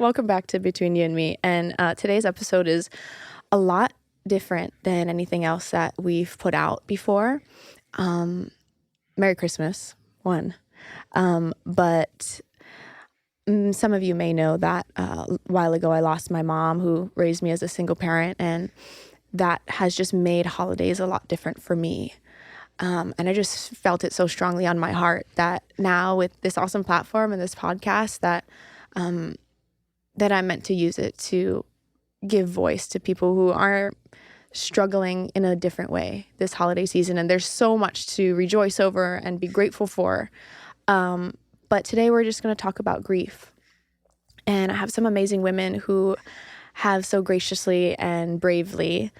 Welcome back to Between You and Me. And today's episode is a lot different than anything else that we've put out before. Merry Christmas, one. But some of you may know that a while ago I lost my mom, who raised me as a single parent, and that has just made holidays a lot different for me. And I just felt it so strongly on my heart that now with this awesome platform and this podcast that I'm meant to use it to give voice to people who are struggling in a different way this holiday season. And there's so much to rejoice over and be grateful for. But today we're just going to talk about grief. And I have some amazing women who have so graciously and bravely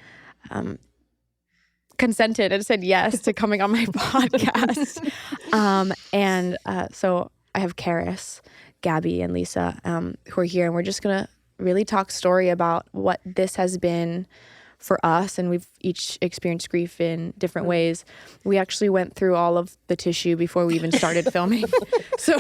consented and said yes to coming on my podcast. So I have Karis, Gabby, and Lisa who are here, and we're just going to really talk story about what this has been for us, and we've each experienced grief in different ways. We actually went through all of the tissue before we even started filming. So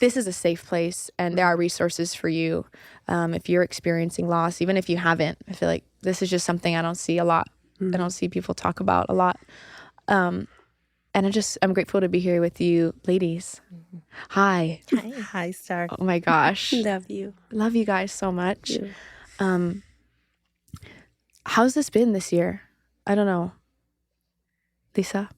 this is a safe place, and there are resources for you if you're experiencing loss, even if you haven't. I feel like this is just something I don't see a lot. I don't see people talk about a lot. And I'm grateful to be here with you ladies. Hi. Hi, Star. Oh my gosh. Love you. Love you guys so much. How's this been this year? I don't know. Lisa?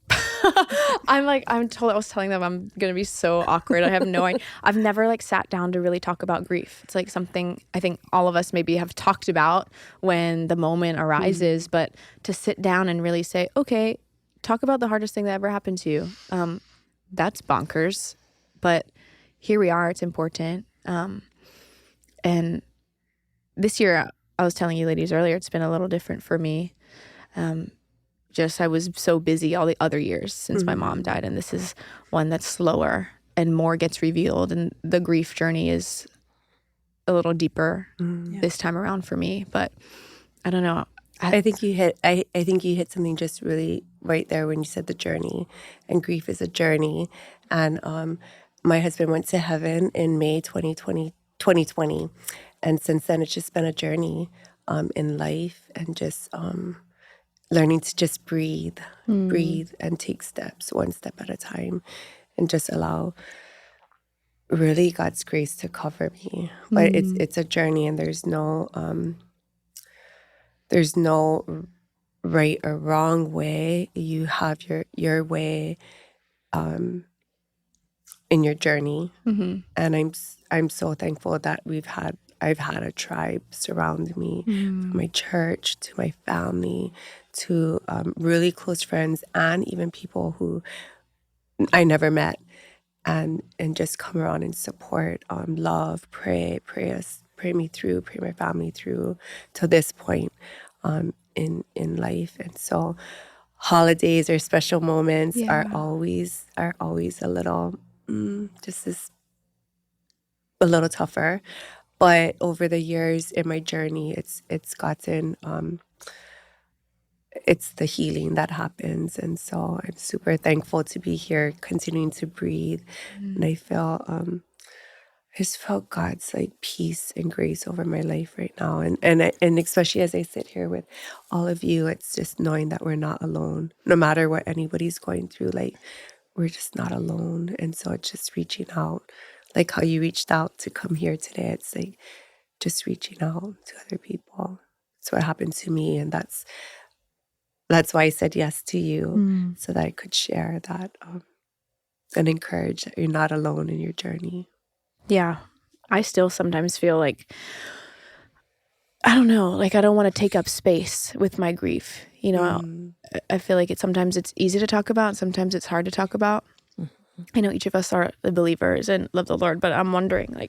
I was telling them I'm going to be so awkward. I have no idea. I've never sat down to really talk about grief. It's like something I think all of us maybe have talked about when the moment arises, but to sit down and really say, okay, talk about the hardest thing that ever happened to you. That's bonkers, but here we are. It's important. And this year, I was telling you ladies earlier, it's been a little different for me. I was so busy all the other years since my mom died, and this is one that's slower and more gets revealed, and the grief journey is a little deeper this time around for me. But I don't know. I think you hit something just really right there when you said the journey, and grief is a journey. And my husband went to heaven in May 2020, and since then it's just been a journey in life, and just learning to just breathe and take steps one step at a time, and just allow really God's grace to cover me. But it's a journey, and there's no right or wrong way. You have your way in your journey. And I'm so thankful that I've had a tribe surround me, from my church to my family to really close friends, and even people who I never met, and just come around and support, love, pray me through, pray my family through to this point in life. And so holidays or special moments are always a little a little tougher. But over the years in my journey, it's gotten it's the healing that happens. And so I'm super thankful to be here, continuing to breathe. And I just felt God's peace and grace over my life right now. And especially as I sit here with all of you, it's just knowing that we're not alone. No matter what anybody's going through, we're just not alone. And so it's just reaching out, like how you reached out to come here today. It's just reaching out to other people. It's what happened to me. And that's why I said yes to you, so that I could share that and encourage that you're not alone in your journey. Yeah. I still sometimes feel I don't know, I don't want to take up space with my grief. I feel like sometimes it's easy to talk about, sometimes it's hard to talk about. I know each of us are believers and love the Lord, but I'm wondering,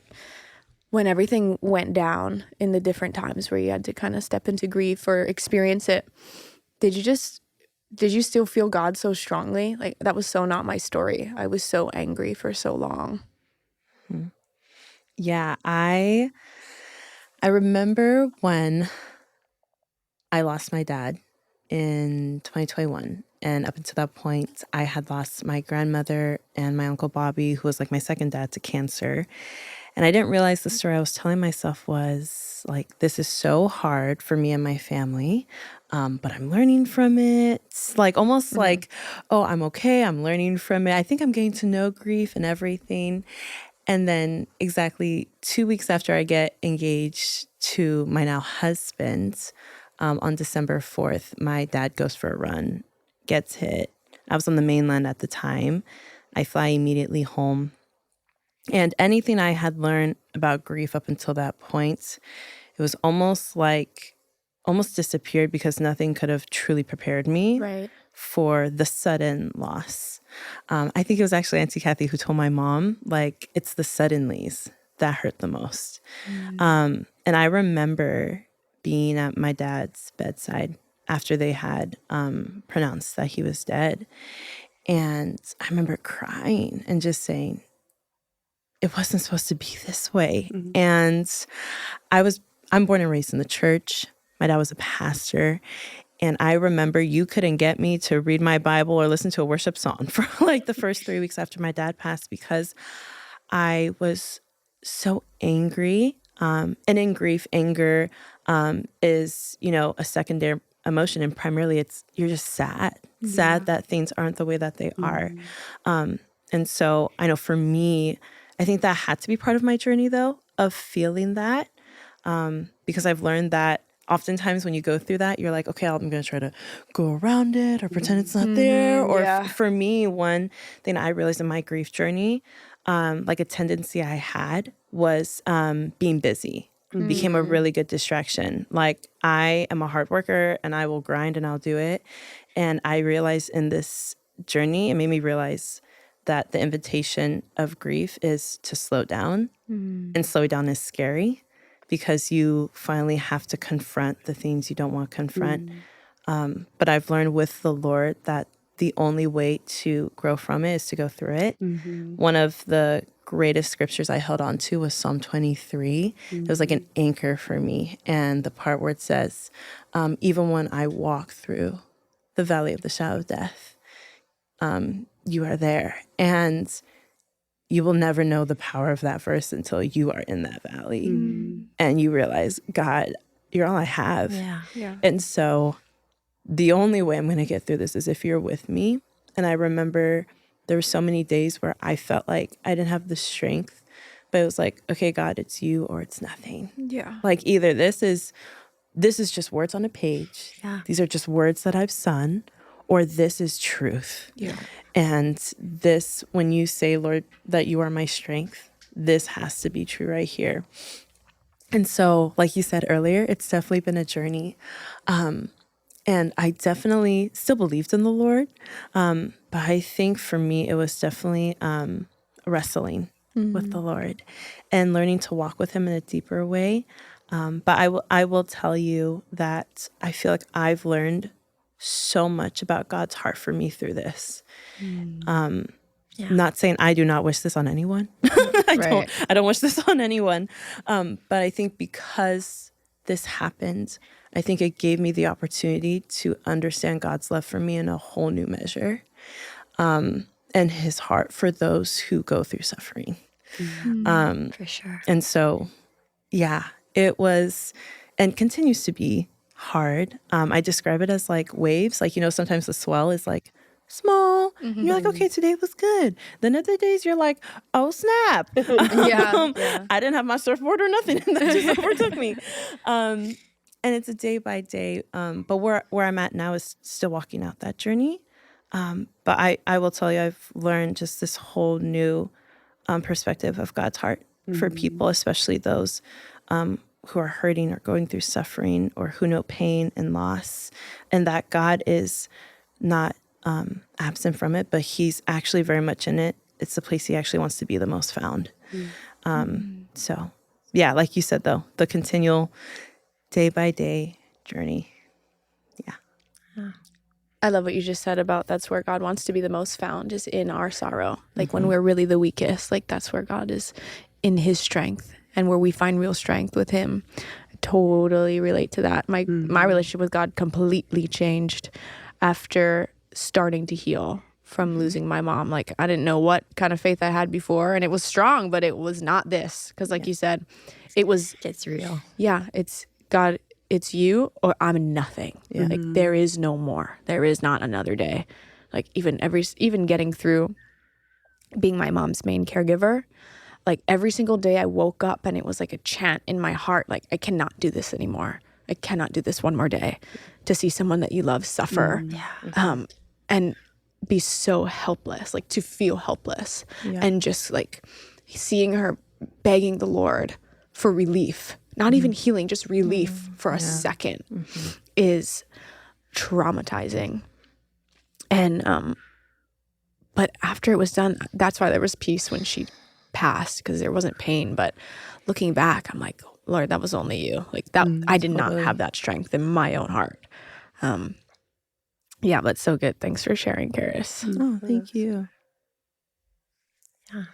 when everything went down in the different times where you had to kind of step into grief or experience it, did you still feel God so strongly? That was so not my story. I was so angry for so long. Yeah, I remember when I lost my dad in 2021, And up until that point, I had lost my grandmother and my Uncle Bobby, who was like my second dad, to cancer. And I didn't realize the story I was telling myself was like, this is so hard for me and my family, but I'm learning from it. It's like almost like, oh, I'm okay. I'm learning from it. I think I'm getting to know grief and everything. And then exactly 2 weeks after I get engaged to my now husband, on December 4th, my dad goes for a run, gets hit. I was on the mainland at the time. I fly immediately home. And anything I had learned about grief up until that point, it was almost disappeared because nothing could have truly prepared me for the sudden loss. I think it was actually Auntie Kathy who told my mom, like, it's the suddenlies that hurt the most. And I remember being at my dad's bedside after they had pronounced that he was dead. And I remember crying and just saying, it wasn't supposed to be this way. And I'm born and raised in the church. My dad was a pastor. And I remember you couldn't get me to read my Bible or listen to a worship song for like the first 3 weeks after my dad passed, because I was so angry. And in grief, anger is, a secondary emotion. And primarily you're just sad that things aren't the way that they are. And so I know for me, I think that had to be part of my journey, though, of feeling that, because I've learned that oftentimes when you go through that, you're like, okay, I'm going to try to go around it or pretend it's not there. Or for me, one thing I realized in my grief journey, like a tendency I had was being busy. Became a really good distraction. Like, I am a hard worker and I will grind and I'll do it. And I realized in this journey, it made me realize that the invitation of grief is to slow down. And slow down is scary because you finally have to confront the things you don't want to confront. But I've learned with the Lord that the only way to grow from it is to go through it. One of the greatest scriptures I held on to was Psalm 23. It was like an anchor for me. And the part where it says, even when I walk through the valley of the shadow of death, you are there. And you will never know the power of that verse until you are in that valley. And you realize, God, you're all I have. Yeah. And so the only way I'm going to get through this is if you're with me. And I remember there were so many days where I felt like I didn't have the strength, but it was like, okay, God, it's you or it's nothing. Yeah. Like, either this is just words on a page. These are just words that I've sung, or this is truth. And this, when you say, Lord, that you are my strength, this has to be true right here. And so, like you said earlier, it's definitely been a journey. And I definitely still believed in the Lord. But I think for me, it was definitely wrestling with the Lord and learning to walk with him in a deeper way. But I will tell you that I feel like I've learned so much about God's heart for me through this. Not saying I do not wish this on anyone. I don't wish this on anyone. But I think because this happened, I think it gave me the opportunity to understand God's love for me in a whole new measure, and his heart for those who go through suffering. For sure. And so, it was and continues to be hard. I describe it as like waves. Like, sometimes the swell is like small. And you're like, okay, today was good. Then other days you're like, oh, snap. I didn't have my surfboard or nothing. And that just overtook me. And it's a day by day. But where I'm at now is still walking out that journey. But I will tell you, I've learned just this whole new perspective of God's heart for people, especially those who are hurting or going through suffering or who know pain and loss, and that God is not absent from it, but he's actually very much in it. It's the place he actually wants to be the most found. So, like you said, though, the continual day by day journey. I love what you just said about that's where God wants to be the most found, is in our sorrow. Like when we're really the weakest, like that's where God is in his strength and where we find real strength with him. I totally relate to that. My relationship with God completely changed after starting to heal from losing my mom. Like, I didn't know what kind of faith I had before, and it was strong, but it was not this. Because like you said, It's real. Yeah, it's God, it's you or I'm nothing. Yeah. Like, there is no more. There is not another day. Like, even getting through being my mom's main caregiver, like every single day I woke up and it was like a chant in my heart, like, I cannot do this anymore. I cannot do this one more day. To see someone that you love suffer, and be so helpless, like to feel helpless, and just like seeing her begging the Lord for relief, not even healing, just relief for a second, is traumatizing. And but after it was done, that's why there was peace when she passed, because there wasn't pain. But looking back, I'm like, Lord, that was only you. Like that, I did not have that strength in my own heart. Yeah, but so good. Thanks for sharing, Karis. Oh, thank you. Yeah.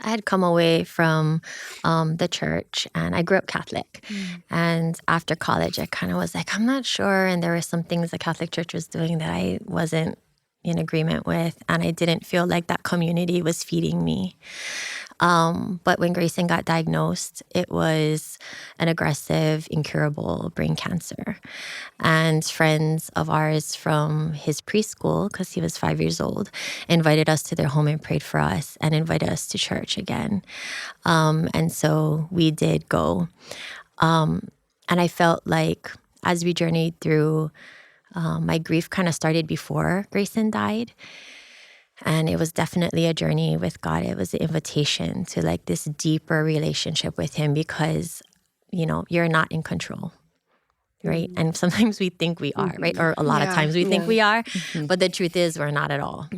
I had come away from the church, and I grew up Catholic. And after college, I kind of was like, I'm not sure. And there were some things the Catholic Church was doing that I wasn't in agreement with. And I didn't feel like that community was feeding me. But when Grayson got diagnosed, it was an aggressive, incurable brain cancer. And friends of ours from his preschool, because he was 5 years old, invited us to their home and prayed for us and invited us to church again. And so we did go. And I felt like as we journeyed through, my grief kind of started before Grayson died. And it was definitely a journey with God. It was an invitation to like this deeper relationship with him, because, you know, you're not in control, right? And sometimes we think we are, right? Or a lot of times we think we are, but the truth is we're not at all.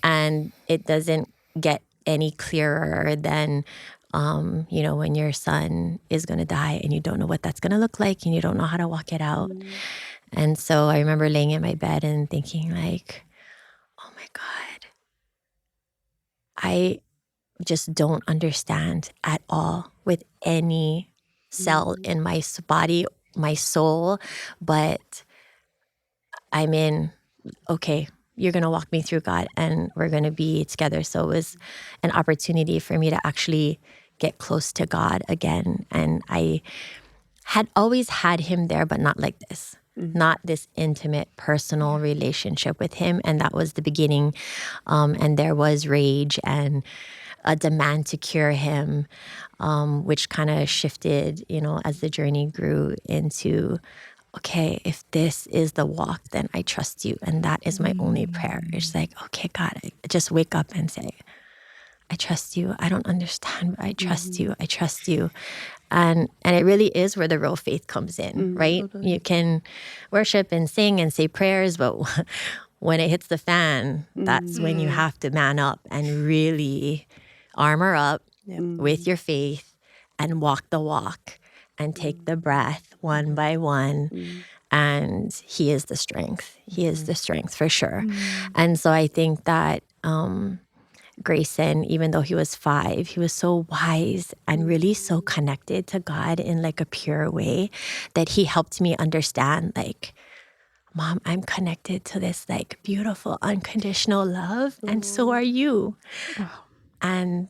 And it doesn't get any clearer than, you know, when your son is going to die and you don't know what that's going to look like and you don't know how to walk it out. And so I remember laying in my bed and thinking like, oh my God, I just don't understand at all with any cell in my body, my soul, but I'm in, okay, you're going to walk me through, God, and we're going to be together. So it was an opportunity for me to actually get close to God again. And I had always had him there, but not like this. Not this intimate, personal relationship with him. And that was the beginning. And there was rage and a demand to cure him, which kind of shifted, you know, as the journey grew into, okay, if this is the walk, then I trust you. And that is my only prayer. It's like, okay, God, I just wake up and say, I trust you. I don't understand, but I trust you. I trust you. And it really is where the real faith comes in, right? Totally. You can worship and sing and say prayers, but when it hits the fan, that's when you have to man up and really armor up with your faith and walk the walk and take the breath one by one. And he is the strength. He is the strength for sure. And so I think that Grayson, even though he was 5, he was so wise and really so connected to God in like a pure way that he helped me understand, like, Mom, I'm connected to this like beautiful unconditional love, and so are you. And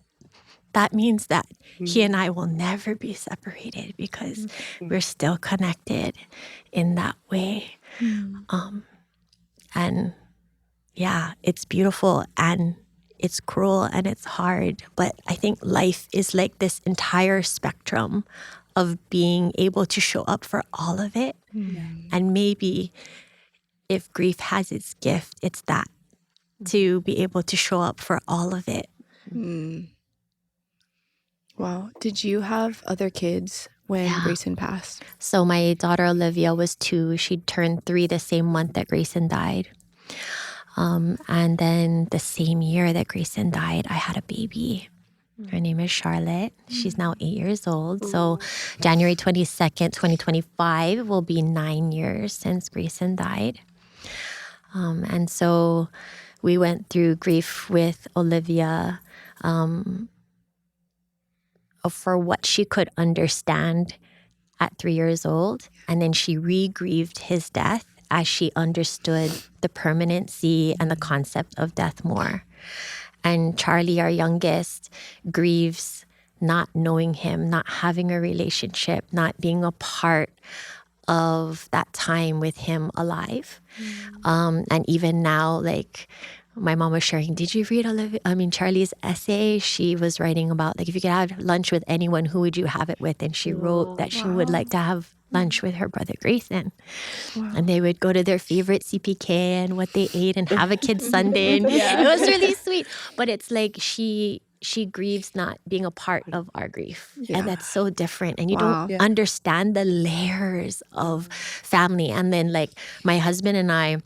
that means that he and I will never be separated because we're still connected in that way. And yeah, it's beautiful and it's cruel and it's hard, but I think life is like this entire spectrum of being able to show up for all of it. And maybe if grief has its gift, it's that, to be able to show up for all of it. Wow. Did you have other kids when Grayson passed? So my daughter Olivia was 2. She turned 3 the same month that Grayson died. And then the same year that Grayson died, I had a baby. Her name is Charlotte. She's now 8 years old. So January 22nd, 2025 will be 9 years since Grayson died. And so we went through grief with Olivia for what she could understand at 3 years old. And then she re-grieved his death as she understood the permanency and the concept of death more. And Charlie, our youngest, grieves not knowing him, not having a relationship, not being a part of that time with him alive. And even now, like my mom was sharing, did you read Charlie's essay? She was writing about, like, if you could have lunch with anyone, who would you have it with? And she wrote that she would like to have lunch with her brother Grayson. And they would go to their favorite CPK and what they ate and have a kid's Sunday. And it was really sweet. But it's like she grieves not being a part of our grief. And that's so different. And you don't understand the layers of family. And then like my husband and I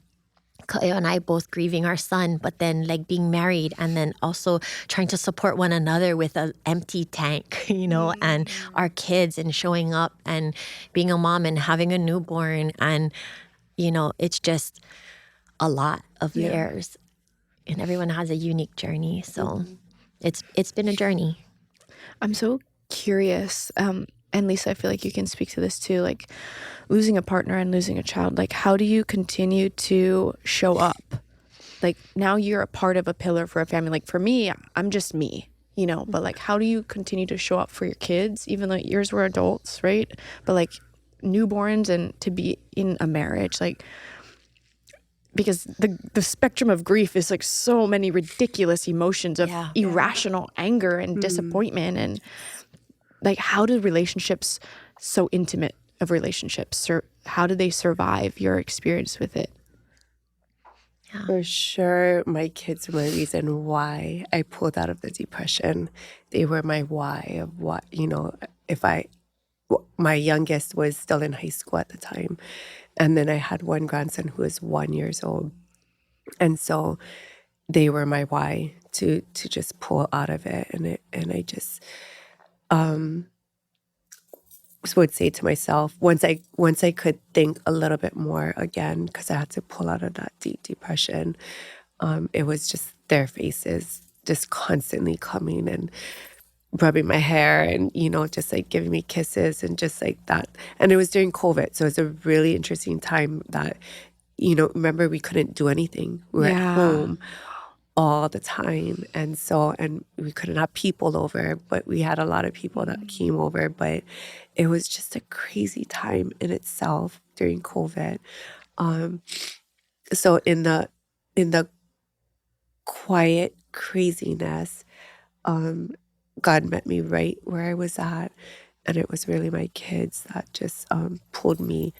both grieving our son, but then like being married and then also trying to support one another with an empty tank, and our kids and showing up and being a mom and having a newborn. And, it's just a lot of layers and everyone has a unique journey. So it's been a journey. I'm so curious. And Lisa, I feel like you can speak to this too, like losing a partner and losing a child. Like, how do you continue to show up? Like, now you're a part of a pillar for a family. Like, for me, I'm just me, but like, how do you continue to show up for your kids, even though yours were adults, right? But like newborns and to be in a marriage, like, because the spectrum of grief is like so many ridiculous emotions of irrational anger and disappointment. And like, how do relationships, so intimate of relationships, how do they survive your experience with it? Yeah. For sure, my kids were the reason why I pulled out of the depression. They were my why of what, my youngest was still in high school at the time. And then I had one grandson who was 1 year old. And so they were my why to just pull out of it. And I just would say to myself, once I could think a little bit more again, because I had to pull out of that deep depression, it was just their faces just constantly coming and rubbing my hair and, just like giving me kisses and just like that. And it was during COVID. So it's a really interesting time that, remember we couldn't do anything. We were at home all the time. And we couldn't have people over, but we had a lot of people that came over. But it was just a crazy time in itself during COVID. So in the quiet craziness, God met me right where I was at. And it was really my kids that just pulled me.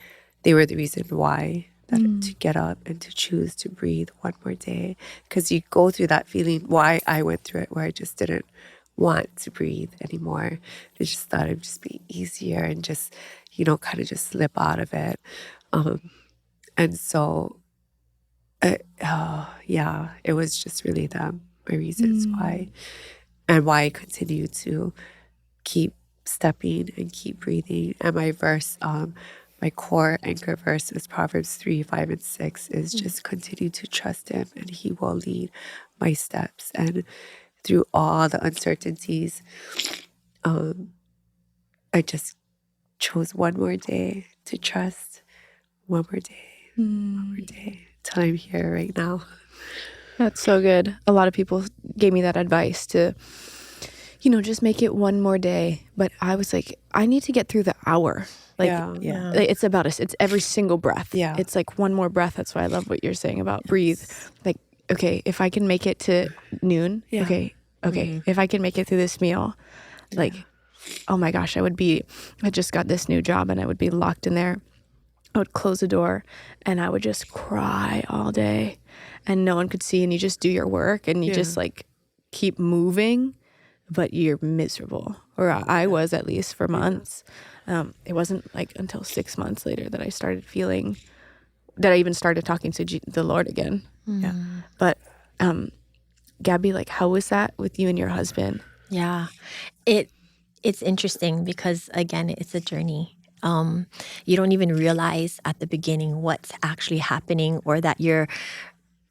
They were the reason why to get up and to choose to breathe one more day. Because you go through that feeling, why I went through it, where I just didn't want to breathe anymore. I just thought it would just be easier and just, kind of just slip out of it. And so, it was just really them, my reasons why. And why I continue to keep stepping and keep breathing. And my verse, my core anchor verse is Proverbs 3, 5, and 6 is just continue to trust him and he will lead my steps. And through all the uncertainties, I just chose one more day to trust, one more day till I'm here right now. That's so good. A lot of people gave me that advice to, just make it one more day. But I was like, I need to get through the hour. Like, it's about us. It's every single breath. Yeah. It's like one more breath. That's why I love what you're saying about breathe. Like, okay, if I can make it to noon, okay. If I can make it through this meal, like, oh my gosh, I just got this new job and I would be locked in there. I would close the door and I would just cry all day and no one could see, and you just do your work and you just like keep moving, but you're miserable. Or I was, at least for months. It wasn't like until 6 months later that I started feeling that I even started talking to the Lord again. Yeah. But Gabby, like, how was that with you and your husband? Yeah, it's interesting because, again, it's a journey. You don't even realize at the beginning what's actually happening, or that you're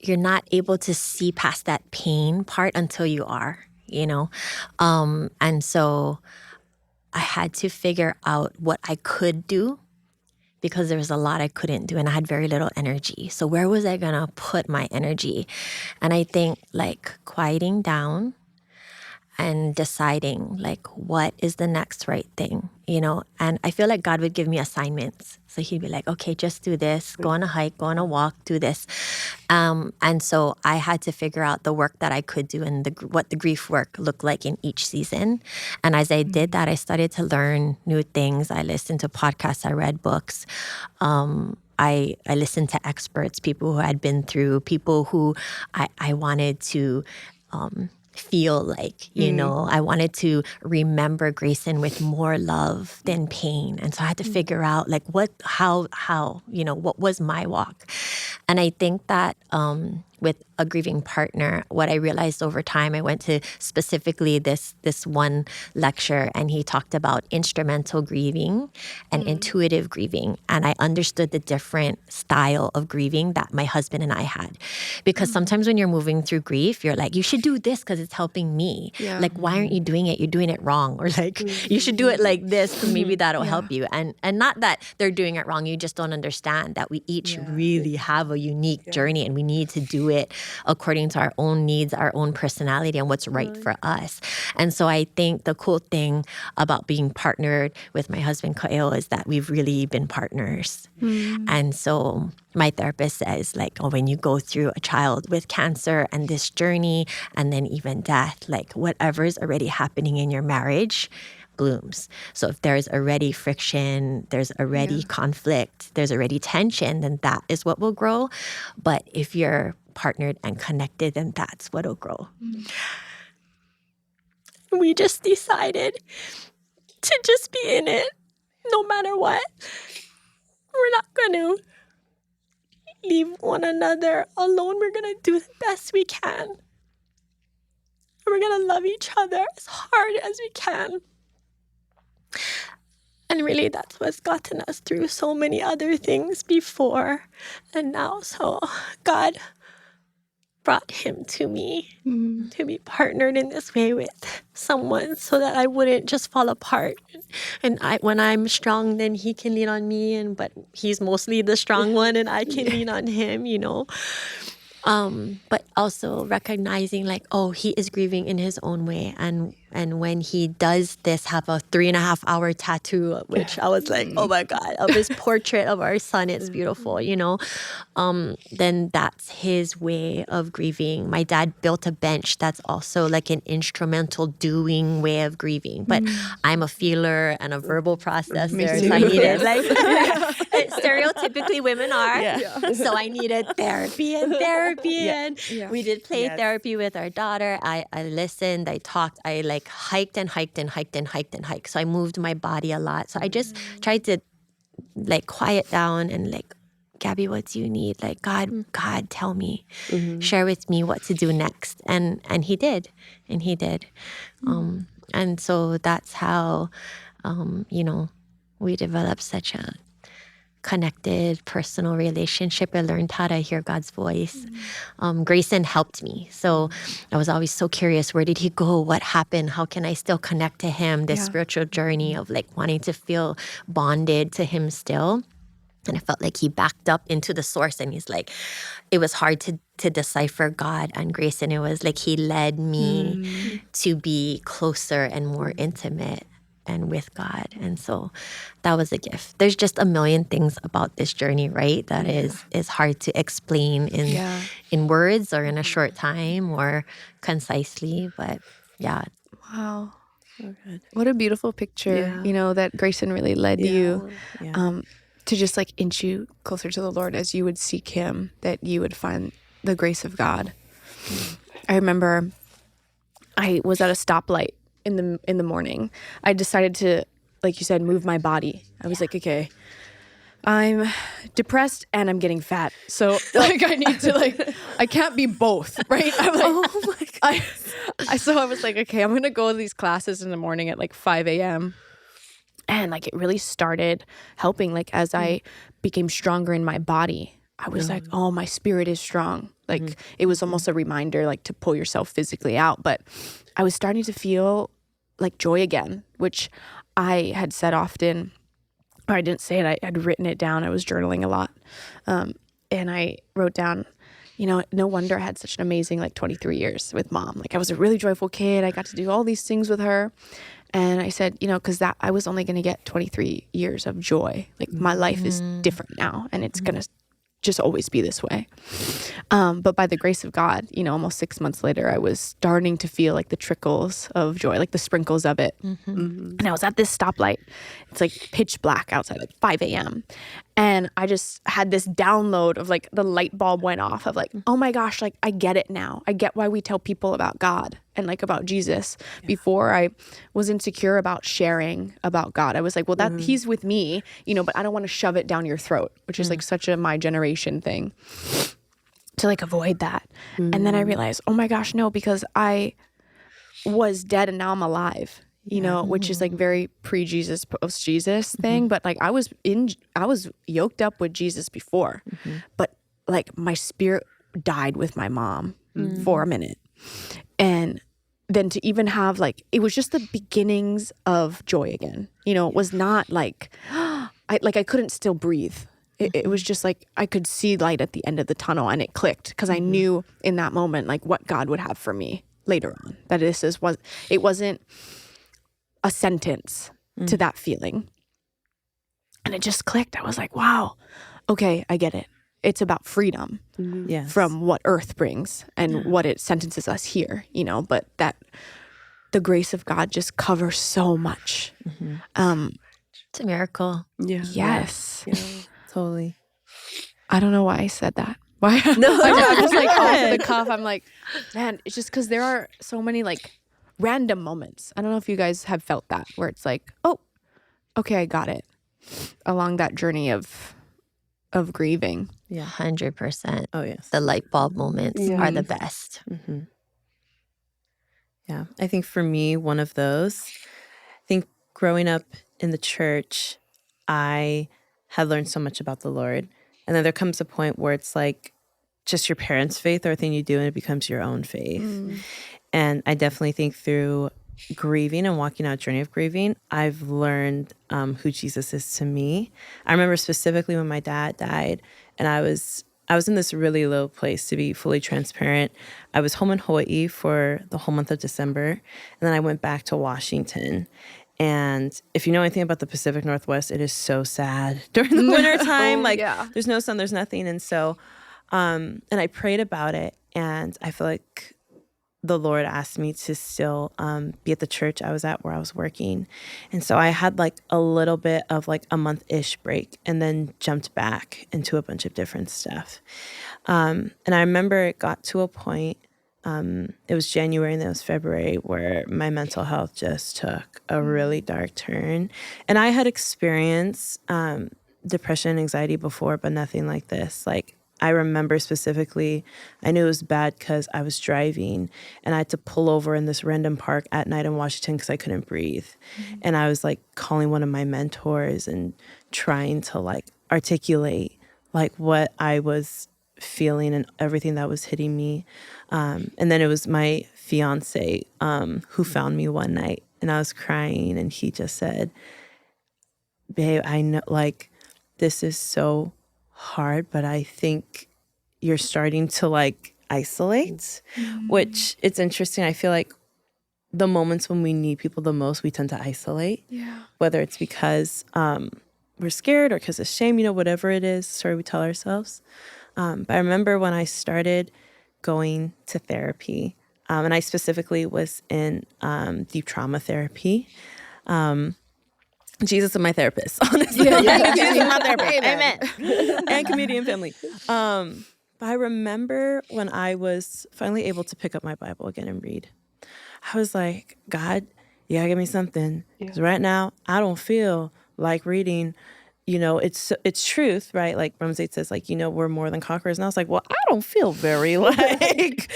not able to see past that pain part until you are, and so I had to figure out what I could do because there was a lot I couldn't do and I had very little energy. So where was I going to put my energy? And I think like quieting down and deciding like what is the next right thing, you know? And I feel like God would give me assignments. So he'd be like, okay, just do this, go on a hike, go on a walk, do this. And so I had to figure out the work that I could do and what the grief work looked like in each season. And as I did that, I started to learn new things. I listened to podcasts, I read books. I listened to experts, people who had been through, people who I wanted to feel like, you know, I wanted to remember Grayson with more love than pain. And so I had to figure out like how, you know, what was my walk. And I think that with a grieving partner, what I realized over time, I went to specifically this one lecture and he talked about instrumental grieving and intuitive grieving. And I understood the different style of grieving that my husband and I had. Because sometimes when you're moving through grief, you're like, you should do this because it's helping me. Yeah. Like, why aren't you doing it? You're doing it wrong. Or like, you should do it like this because maybe that'll help you. And not that they're doing it wrong. You just don't understand that we each really have a unique journey and we need to do it according to our own needs, our own personality, and what's right for us. And so I think the cool thing about being partnered with my husband, Kael, is that we've really been partners. And so my therapist says, like, oh, when you go through a child with cancer and this journey, and then even death, like whatever's already happening in your marriage blooms. So if there's already friction, there's already conflict, there's already tension, then that is what will grow. But if you're partnered and connected, then that's what'll grow. We just decided to just be in it no matter what. We're not going to leave one another alone. We're going to do the best we can. And we're going to love each other as hard as we can. And really, that's what's gotten us through so many other things before and now. So God brought him to me to be partnered in this way with someone so that I wouldn't just fall apart. And when I'm strong, then he can lean on me, but he's mostly the strong one and I can lean on him, you know. But also recognizing like, oh, he is grieving in his own way. And when he does this, have a 3.5-hour tattoo, which I was like, oh my God, of his portrait of our son, it's beautiful, you know, then that's his way of grieving. My dad built a bench that's also like an instrumental doing way of grieving. But I'm a feeler and a verbal processor, so I needed like, stereotypically women are. So I needed therapy. And we did play therapy with our daughter. I listened, I talked, I like hiked. So I moved my body a lot. So I just tried to like quiet down and like, Gabby, what do you need? Like, God, tell me, share with me what to do next. And he did. And so that's how, you know, we developed such a connected personal relationship. I learned how to hear God's voice. Grayson helped me. So I was always so curious, where did he go? What happened? How can I still connect to him? This spiritual journey of like wanting to feel bonded to him still. And I felt like he backed up into the source and he's like, it was hard to decipher God and Grayson. It was like he led me to be closer and more intimate and with God. And so that was a gift. There's just a million things about this journey, right? That is hard to explain in words or in a short time or concisely. But yeah. Wow. So good. What a beautiful picture, you know, that Grayson really led you to just like inch you closer to the Lord as you would seek him, that you would find the grace of God. I remember I was at a stoplight in the morning. I decided to, like you said, move my body. I was like, okay, I'm depressed and I'm getting fat. So like I need to like, I can't be both, right? I'm like, oh my God. So I was like, okay, I'm going to go to these classes in the morning at like 5 a.m. And like it really started helping. Like as I became stronger in my body, I was like, oh, my spirit is strong. Like it was almost a reminder like to pull yourself physically out. But I was starting to feel like joy again, which I had said often or I didn't say it, I'd written it down. I was journaling a lot. And I wrote down, no wonder I had such an amazing 23 years with mom. Like I was a really joyful kid. I got to do all these things with her. And I said, because I was only going to get 23 years of joy. Like my life is different now, and it's going to just always be this way. But by the grace of God, almost 6 months later, I was starting to feel like the trickles of joy, like the sprinkles of it. And I was at this stoplight. It's like pitch black outside, like 5 a.m. And I just had this download of like the light bulb went off of like, oh my gosh, like I get it now. I get why we tell people about God and like about Jesus. Before I was insecure about sharing about God. I was like, well, that he's with me, but I don't want to shove it down your throat, which is like such a my generation thing to like avoid that. And then I realized, oh my gosh, no, because I was dead and now I'm alive. Which is like very pre-Jesus, post-Jesus thing. But like I was yoked up with Jesus before, but like my spirit died with my mom for a minute. And then to even have like, it was just the beginnings of joy again. It was not like, I couldn't still breathe. It was just like, I could see light at the end of the tunnel, and it clicked because I knew in that moment, like what God would have for me later on, that it wasn't a sentence to that feeling. And it just clicked. I was like, wow, okay, I get it. It's about freedom from what earth brings and what it sentences us here, but that the grace of God just covers so much. It's a miracle. Yeah. Yes. Yeah. Totally. I don't know why I said that. Why? No, I'm just like off the cuff. I'm like, man, it's just because there are so many like random moments. I don't know if you guys have felt that, where it's like, oh, okay, I got it, along that journey of grieving. Yeah. 100%. Oh, yes. The light bulb moments are the best. Yeah. I think for me, one of those, I think growing up in the church, I had learned so much about the Lord. And then there comes a point where it's like just your parents' faith or thing you do, and it becomes your own faith. And I definitely think through grieving and walking out a journey of grieving, I've learned who Jesus is to me. I remember specifically when my dad died, and I was in this really low place, to be fully transparent. I was home in Hawaii for the whole month of December, and then I went back to Washington. And if you know anything about the Pacific Northwest, it is so sad during the winter time. There's no sun, there's nothing. And so, and I prayed about it, and I feel like the Lord asked me to still be at the church I was at where I was working. And so I had like a little bit of like a month-ish break, and then jumped back into a bunch of different stuff. And I remember it got to a point, it was January and then it was February, where my mental health just took a really dark turn. And I had experienced depression and anxiety before, but nothing like this. Like, I remember specifically, I knew it was bad because I was driving and I had to pull over in this random park at night in Washington because I couldn't breathe. And I was like calling one of my mentors and trying to like articulate like what I was feeling and everything that was hitting me. And then it was my fiance who found me one night, and I was crying, and he just said, babe, I know like this is so hard, but I think you're starting to like isolate, which it's interesting. I feel like the moments when we need people the most, we tend to isolate. Yeah. Whether it's because we're scared or because of shame, whatever it is, story we tell ourselves. But I remember when I started going to therapy, and I specifically was in deep trauma therapy. Jesus is my therapist, honestly. Jesus is my therapist. Amen. And comedian family. But I remember when I was finally able to pick up my Bible again and read, I was like, God, you gotta give me something. Because right now, I don't feel like reading. It's truth, right? Like Romans 8 says, like, we're more than conquerors. And I was like, well, I don't feel very like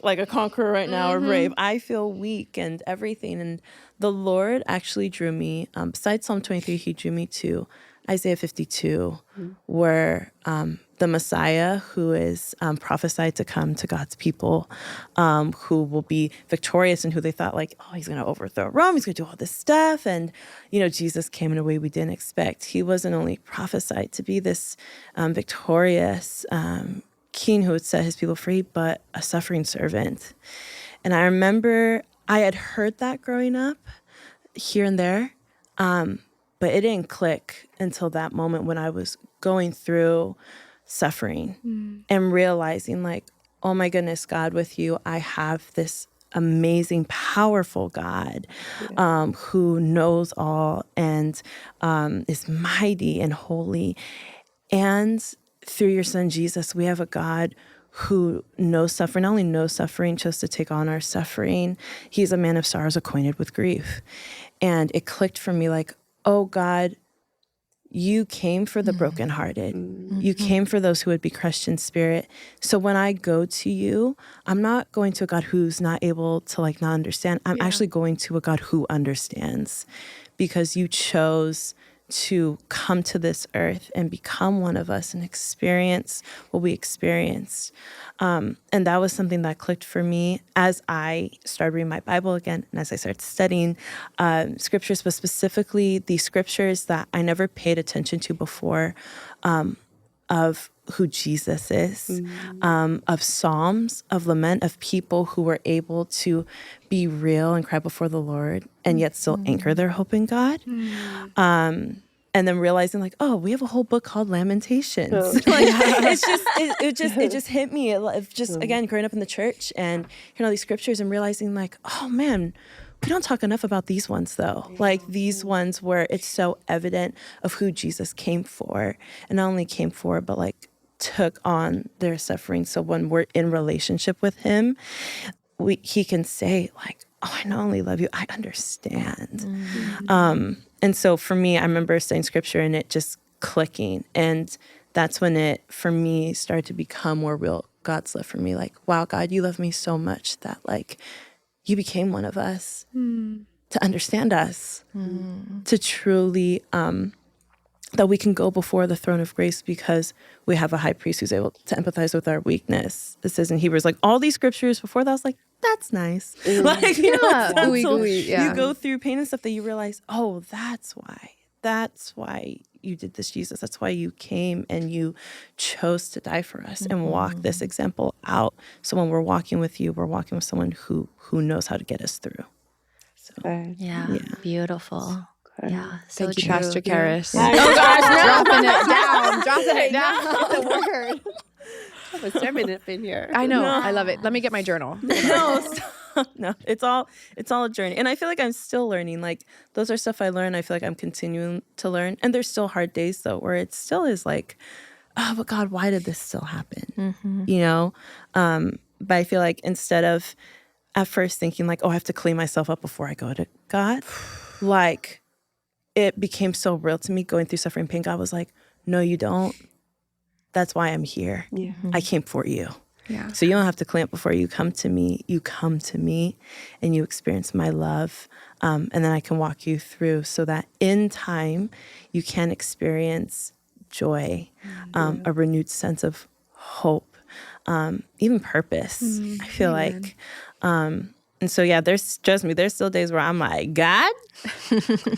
a conqueror right now or brave. I feel weak and everything. And the Lord actually drew me, besides Psalm 23, he drew me to Isaiah 52, where the Messiah, who is prophesied to come to God's people, who will be victorious, and who they thought like, oh, he's going to overthrow Rome, he's going to do all this stuff. And, Jesus came in a way we didn't expect. He wasn't only prophesied to be this victorious king who would set his people free, but a suffering servant. And I remember I had heard that growing up here and there, but it didn't click until that moment when I was going through suffering and realizing like, oh my goodness, God, with you, I have this amazing, powerful God who knows all and is mighty and holy. And through your son, Jesus, we have a God who knows suffering, not only knows suffering, chose to take on our suffering. He's a man of sorrows, acquainted with grief. And it clicked for me like, oh God, you came for the brokenhearted. You came for those who would be crushed in spirit. So when I go to you, I'm not going to a God who's not able to like not understand. I'm actually going to a God who understands, because you chose to come to this earth and become one of us and experience what we experienced. And that was something that clicked for me as I started reading my Bible again and as I started studying scriptures, but specifically the scriptures that I never paid attention to before, of who Jesus is, of Psalms, of lament, of people who were able to be real and cry before the Lord and yet still anchor their hope in God. And then realizing like, oh, we have a whole book called Lamentations. Like, it just hit me. It just, again, growing up in the church and hearing all these scriptures and realizing like, oh man, we don't talk enough about these ones though. Like these ones where it's so evident of who Jesus came for, and not only came for, but like took on their suffering. So when we're in relationship with him, he can say like, oh, I not only love you, I understand. And so for me, I remember studying scripture and it just clicking. And that's when it, for me, started to become more real God's love for me. Like, wow, God, you love me so much that like you became one of us to understand us, to truly, that we can go before the throne of grace because we have a high priest who's able to empathize with our weakness. It says in Hebrews, like all these scriptures before that, I was like, that's nice. Like, you go through pain and stuff that you realize, oh, that's why you did this, Jesus. That's why you came and you chose to die for us and walk this example out. So when we're walking with you, we're walking with someone who knows how to get us through. So, Beautiful. Yeah, so Thank you, true. Pastor Karis. Yeah. Oh gosh, dropping it down. The word. I have a sermon up in here. I know. I love it. Let me get my journal. No, it's all a journey. And I feel like I'm still learning. Like those are stuff I learn. I feel like I'm continuing to learn. And there's still hard days though, where it still is like, oh, but God, why did this still happen? You know? But I feel like instead of at first thinking like, oh, I have to clean myself up before I go to God, like it became so real to me going through suffering pain. God was like, no, you don't. That's why I'm here. Yeah. I came for you. Yeah. So you don't have to clean up before you come to me. You come to me and you experience my love. And then I can walk you through so that in time you can experience joy, a renewed sense of hope, even purpose. I feel like, and so, there's still days where I'm like, God,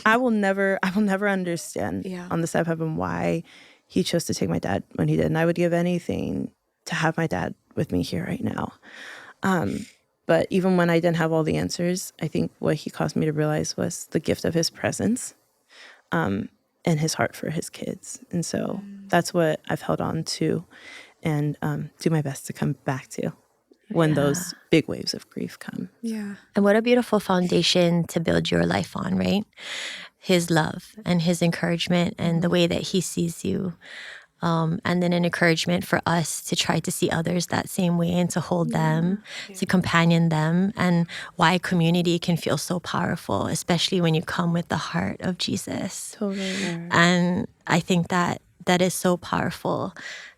I will never understand on the side of heaven why he chose to take my dad when he did. And I would give anything to have my dad with me here right now. But even when I didn't have all the answers, I think what he caused me to realize was the gift of his presence and his heart for his kids. And so that's what I've held on to and do my best to come back to when those big waves of grief come. Yeah. And what a beautiful foundation to build your life on, right? His love and his encouragement and the way that he sees you. And then an encouragement for us to try to see others that same way and to hold them, to companion them, and why community can feel so powerful, especially when you come with the heart of Jesus. Totally. And I think that that is so powerful.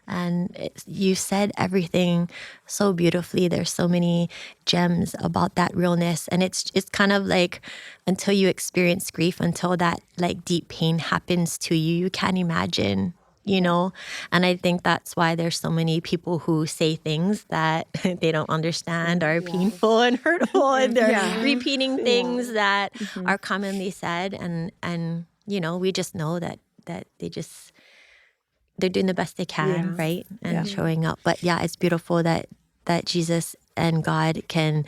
And you said everything so beautifully. There's so many gems about that realness. And it's kind of like until you experience grief, until that like deep pain happens to you, you can't imagine, you know? And I think that's why there's so many people who say things that they don't understand are painful and hurtful. And they're repeating things that are commonly said. And you know, we just know that they're doing the best they can, right? And showing up. But yeah, it's beautiful that Jesus and God can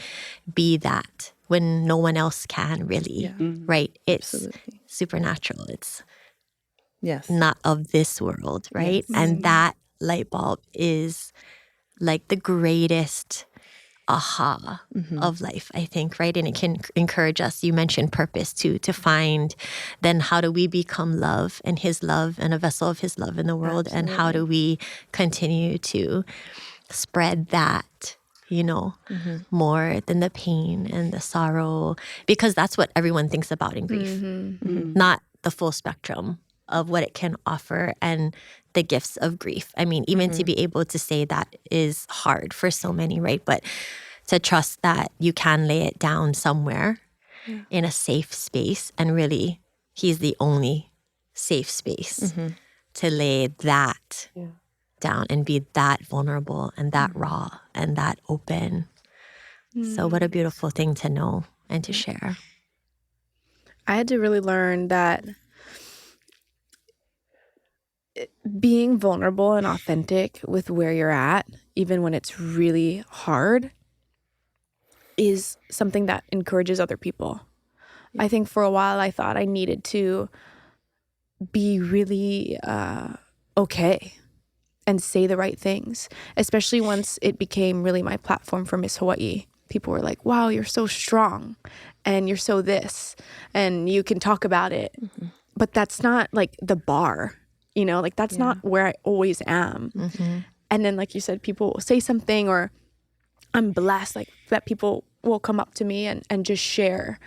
be that when no one else can really, right? It's supernatural. It's not of this world, right? And that light bulb is like the greatest aha of life, I think, right? And it can encourage us. You mentioned purpose too, to find then how do we become love and his love and a vessel of his love in the world. And how do we continue to spread that, you know, more than the pain and the sorrow, because that's what everyone thinks about in grief, not the full spectrum of what it can offer and the gifts of grief. I mean, even to be able to say that is hard for so many, right? But to trust that you can lay it down somewhere in a safe space, and really, he's the only safe space to lay that down and be that vulnerable and that raw and that open. So what a beautiful thing to know and to share. I had to really learn that being vulnerable and authentic with where you're at, even when it's really hard, is something that encourages other people. I think for a while I thought I needed to be really okay and say the right things, especially once it became really my platform for Miss Hawaii. People were like, wow, you're so strong and you're so this and you can talk about it. But that's not like the bar. You know, like that's not where I always am. And then, like you said, people will say something, or I'm blessed like that people will come up to me and just share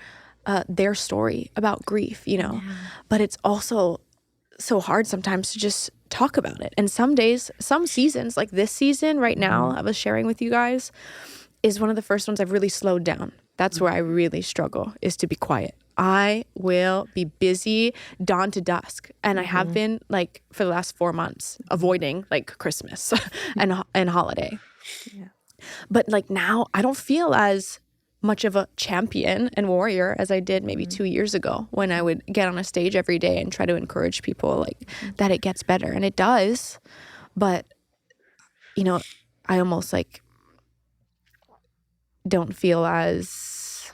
their story about grief, you know. But it's also so hard sometimes to just talk about it. And some days, some seasons, like this season right now, I was sharing with you guys, is one of the first ones I've really slowed down. That's where I really struggle, is to be quiet. I will be busy dawn to dusk. And I have been, like, for the last 4 months, avoiding, like, Christmas and holiday. But, like, now I don't feel as much of a champion and warrior as I did maybe 2 years ago, when I would get on a stage every day and try to encourage people, like, that it gets better. And it does. But, you know, I almost, like, don't feel as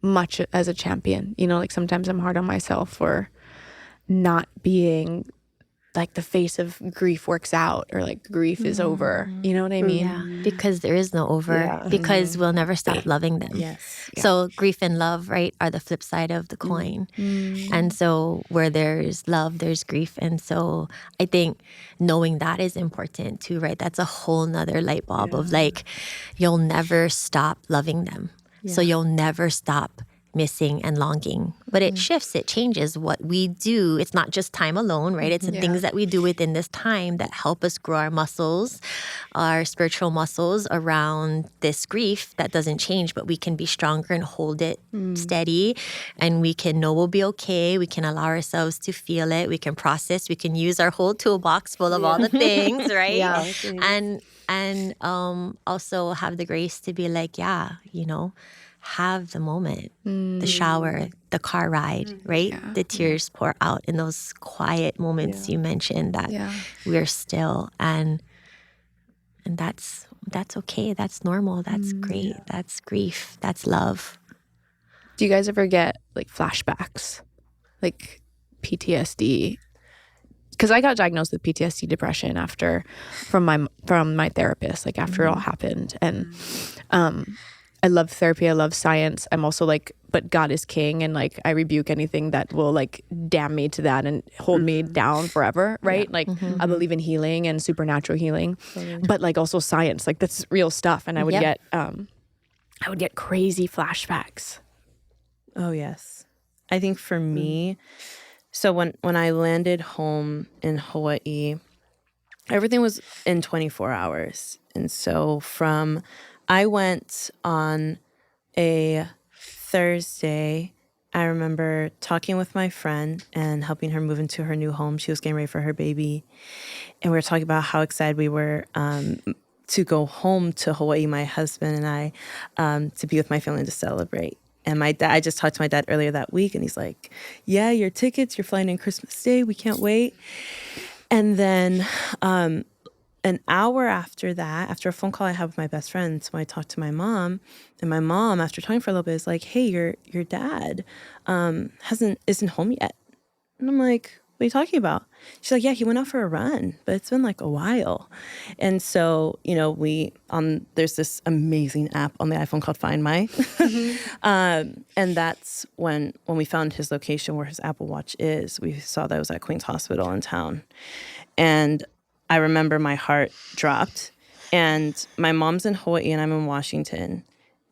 much as a champion, you know, like sometimes I'm hard on myself for not being like the face of grief works out, or like grief is over, you know what I mean? Yeah, because there is no over, because we'll never stop loving them. So grief and love, right, are the flip side of the coin. And so where there's love, there's grief. And so I think knowing that is important too, right? That's a whole nother light bulb of like, you'll never stop loving them. So you'll never stop missing and longing. But it shifts, it changes what we do. It's not just time alone, right? It's the things that we do within this time that help us grow our muscles, our spiritual muscles around this grief that doesn't change, but we can be stronger and hold it steady. And we can know we'll be okay. We can allow ourselves to feel it. We can process. We can use our whole toolbox full of all the things, right? And also have the grace to be like, you know, have the moment, the shower, the car ride, right? The tears pour out in those quiet moments you mentioned that we're still, and that's okay. That's normal. That's great. That's grief. That's love. Do you guys ever get like flashbacks, like PTSD? Because I got diagnosed with PTSD depression from my therapist, like after it all happened. And I love therapy. I love science. I'm also like, but God is king, and like I rebuke anything that will like damn me to that and hold me down forever, right? Like I believe in healing and supernatural healing, but like also science, like that's real stuff. And I would get crazy flashbacks. Oh yes, I think for me, So when I landed home in Hawaii, everything was in 24 hours. And so I went on a Thursday. I remember talking with my friend and helping her move into her new home. She was getting ready for her baby. And we were talking about how excited we were to go home to Hawaii, my husband and I, to be with my family to celebrate. And my dad, I just talked to my dad earlier that week, and he's like, yeah, your tickets, you're flying in Christmas Day. We can't wait. And then an hour after that, after a phone call I had with my best friend, so I talked to my mom, and my mom, after talking for a little bit, is like, hey, your dad isn't home yet. And I'm like, what are you talking about? She's like, yeah, he went out for a run, but it's been like a while. And so, there's this amazing app on the iPhone called Find My. And that's when we found his location where his Apple Watch is. We saw that it was at Queen's Hospital in town. And I remember my heart dropped. And my mom's in Hawaii and I'm in Washington.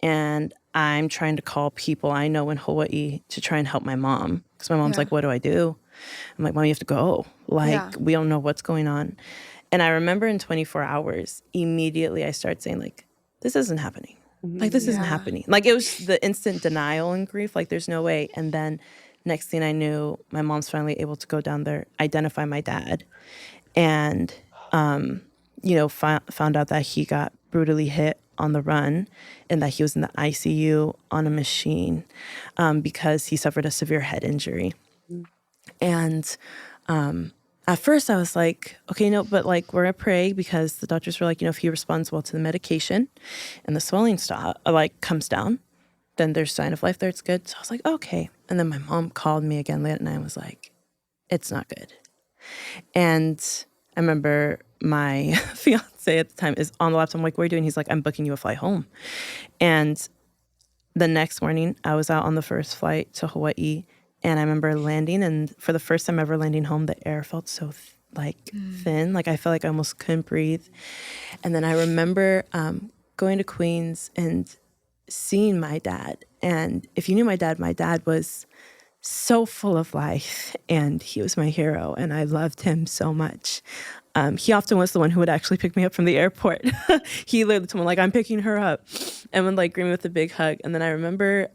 And I'm trying to call people I know in Hawaii to try and help my mom. Because my mom's like, what do I do? I'm like, Mom, you have to go. We don't know what's going on. And I remember in 24 hours, immediately I started saying, like, this isn't happening. Like, this isn't happening. Like, it was the instant denial and grief. Like, there's no way. And then next thing I knew, my mom's finally able to go down there, identify my dad. And, found out that he got brutally hit on the run and that he was in the ICU on a machine because he suffered a severe head injury. And at first I was like, okay, no, but like we're going to pray because the doctors were like, if he responds well to the medication and the swelling comes down, then there's sign of life there. It's good. So I was like, okay. And then my mom called me again late at night and was like, it's not good. And I remember my fiance at the time is on the laptop. I'm like, what are you doing? He's like, I'm booking you a flight home. And the next morning I was out on the first flight to Hawaii. And I remember landing, and for the first time ever landing home, the air felt so thin. Like I felt like I almost couldn't breathe. And then I remember going to Queens and seeing my dad. And if you knew my dad was so full of life, and he was my hero, and I loved him so much. He often was the one who would actually pick me up from the airport. He literally told me, like, I'm picking her up, and would like greet me with a big hug. And then I remember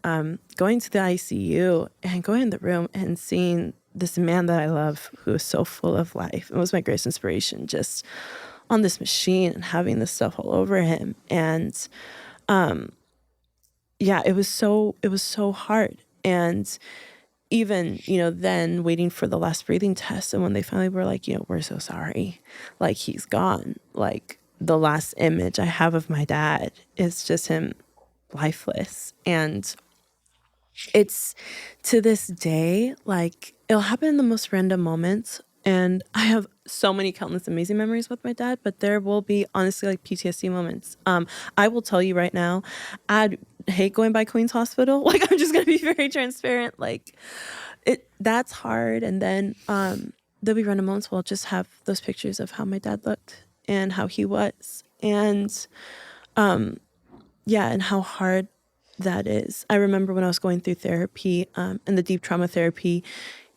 going to the ICU and going in the room and seeing this man that I love who was so full of life. It was my greatest inspiration, just on this machine and having this stuff all over him. And it was so hard. And even, then waiting for the last breathing test. And when they finally were like, we're so sorry, like he's gone. Like the last image I have of my dad is just him lifeless. And it's to this day, like it'll happen in the most random moments. And I have so many countless amazing memories with my dad, but there will be honestly like PTSD moments. I will tell you right now, I'd hate going by Queen's Hospital. Like I'm just gonna be very transparent. Like that's hard. And then there'll be random moments where I'll just have those pictures of how my dad looked and how he was. And and how hard that is. I remember when I was going through therapy, and the deep trauma therapy,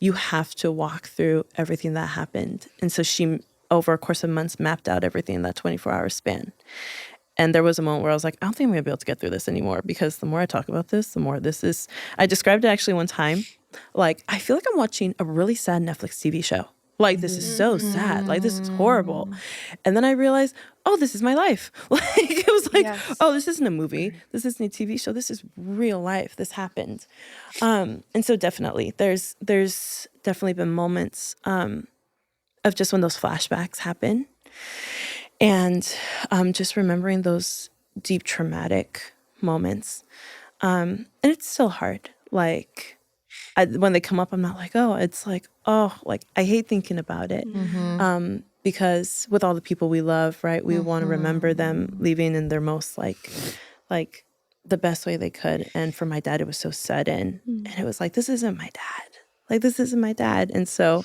you have to walk through everything that happened. And so she, over a course of months, mapped out everything in that 24-hour span. And there was a moment where I was like, I don't think I'm going to be able to get through this anymore, because the more I talk about this, the more this is... I described it actually one time, like, I feel like I'm watching a really sad Netflix TV show. Like, this is so sad. Like, this is horrible. And then I realized, oh, this is my life. Like, it was like, oh, this isn't a movie. This isn't a TV show. This is real life. This happened. And so definitely, there's definitely been moments of just when those flashbacks happen. And just remembering those deep traumatic moments. And it's still hard. Like, when they come up, I'm not like, oh, it's like, oh, like I hate thinking about it. Because with all the people we love, right, we want to remember them leaving in their most like the best way they could. And for my dad, it was so sudden. And it was like, this isn't my dad. Like, this isn't my dad. And so,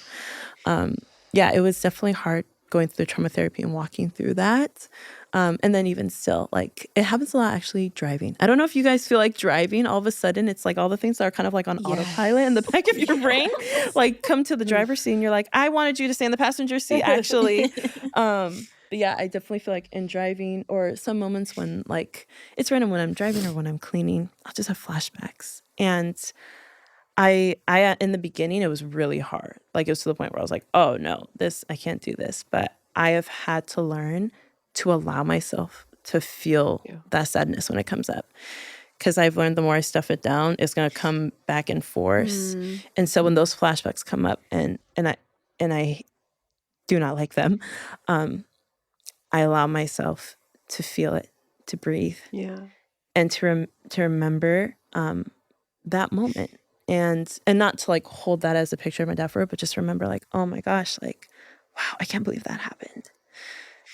it was definitely hard going through the trauma therapy and walking through that. And then even still, like, it happens a lot actually driving. I don't know if you guys feel like driving, all of a sudden, it's like all the things that are kind of like on autopilot in the back of your brain, like come to the driver's seat and you're like, I wanted you to stay in the passenger seat, actually. But yeah, I definitely feel like in driving or some moments when like, it's random when I'm driving or when I'm cleaning, I'll just have flashbacks. And I in the beginning, it was really hard. Like it was to the point where I was like, oh no, I can't do this. But I have had to learn to allow myself to feel that sadness when it comes up. Because I've learned the more I stuff it down, it's going to come back in force. And so when those flashbacks come up and I do not like them, I allow myself to feel it, to breathe, and to remember that moment. And not to like hold that as a picture of my dad forever, but just remember like, oh my gosh, like, wow, I can't believe that happened.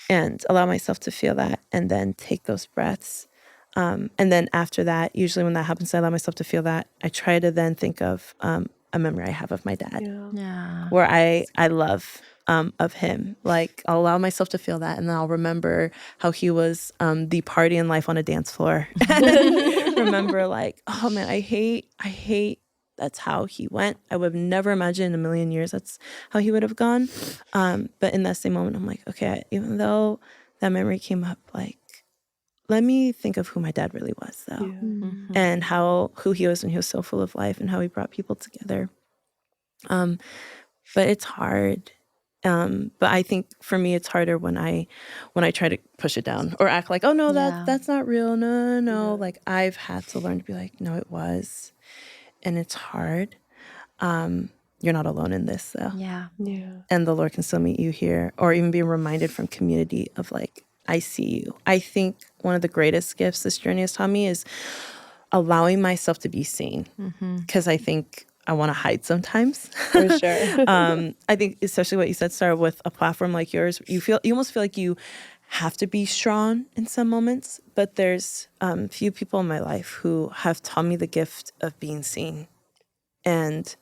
And allow myself to feel that and then take those breaths. And then after that, usually when that happens, I allow myself to feel that. I try to then think of a memory I have of my dad where I love of him. Like I'll allow myself to feel that and then I'll remember how he was the party in life on a dance floor. And then remember like, oh man, I hate that's how he went. I would have never imagined in a million years that's how he would have gone. But in that same moment, I'm like, okay, even though that memory came up, like, let me think of who my dad really was, though, and who he was when he was so full of life and how he brought people together. But it's hard. But I think for me, it's harder when I try to push it down or act like, oh no, that's not real. No. Like I've had to learn to be like, no, it was. And it's hard. You're not alone in this, though. Yeah. And the Lord can still meet you here, or even be reminded from community of like, I see you. I think one of the greatest gifts this journey has taught me is allowing myself to be seen, because I think I want to hide sometimes. For sure. I think especially what you said, Sarah, with a platform like yours, you almost feel like you have to be strong in some moments, but there's few people in my life who have taught me the gift of being seen, and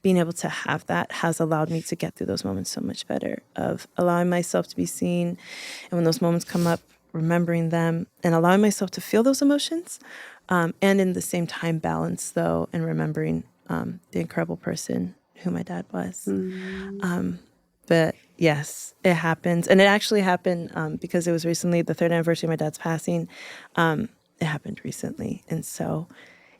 being able to have that has allowed me to get through those moments so much better, of allowing myself to be seen, and when those moments come up, remembering them and allowing myself to feel those emotions, and in the same time balance though, and remembering the incredible person who my dad was. But yes, it happens. And it actually happened because it was recently the 3rd anniversary of my dad's passing. It happened recently. And so,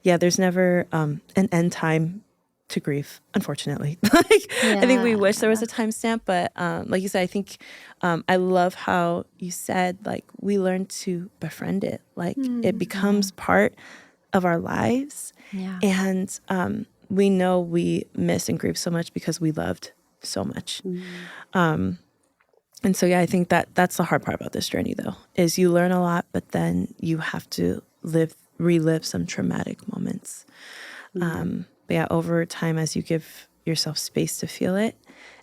yeah, there's never an end time to grief, unfortunately. I think we wish there was a timestamp, but like you said, I think I love how you said, like, we learn to befriend it. Like, it becomes part of our lives. Yeah. And we know we miss and grieve so much because we loved so much. And so, yeah, I think that's the hard part about this journey, though, is you learn a lot, but then you have to relive some traumatic moments. But yeah, over time, as you give yourself space to feel it,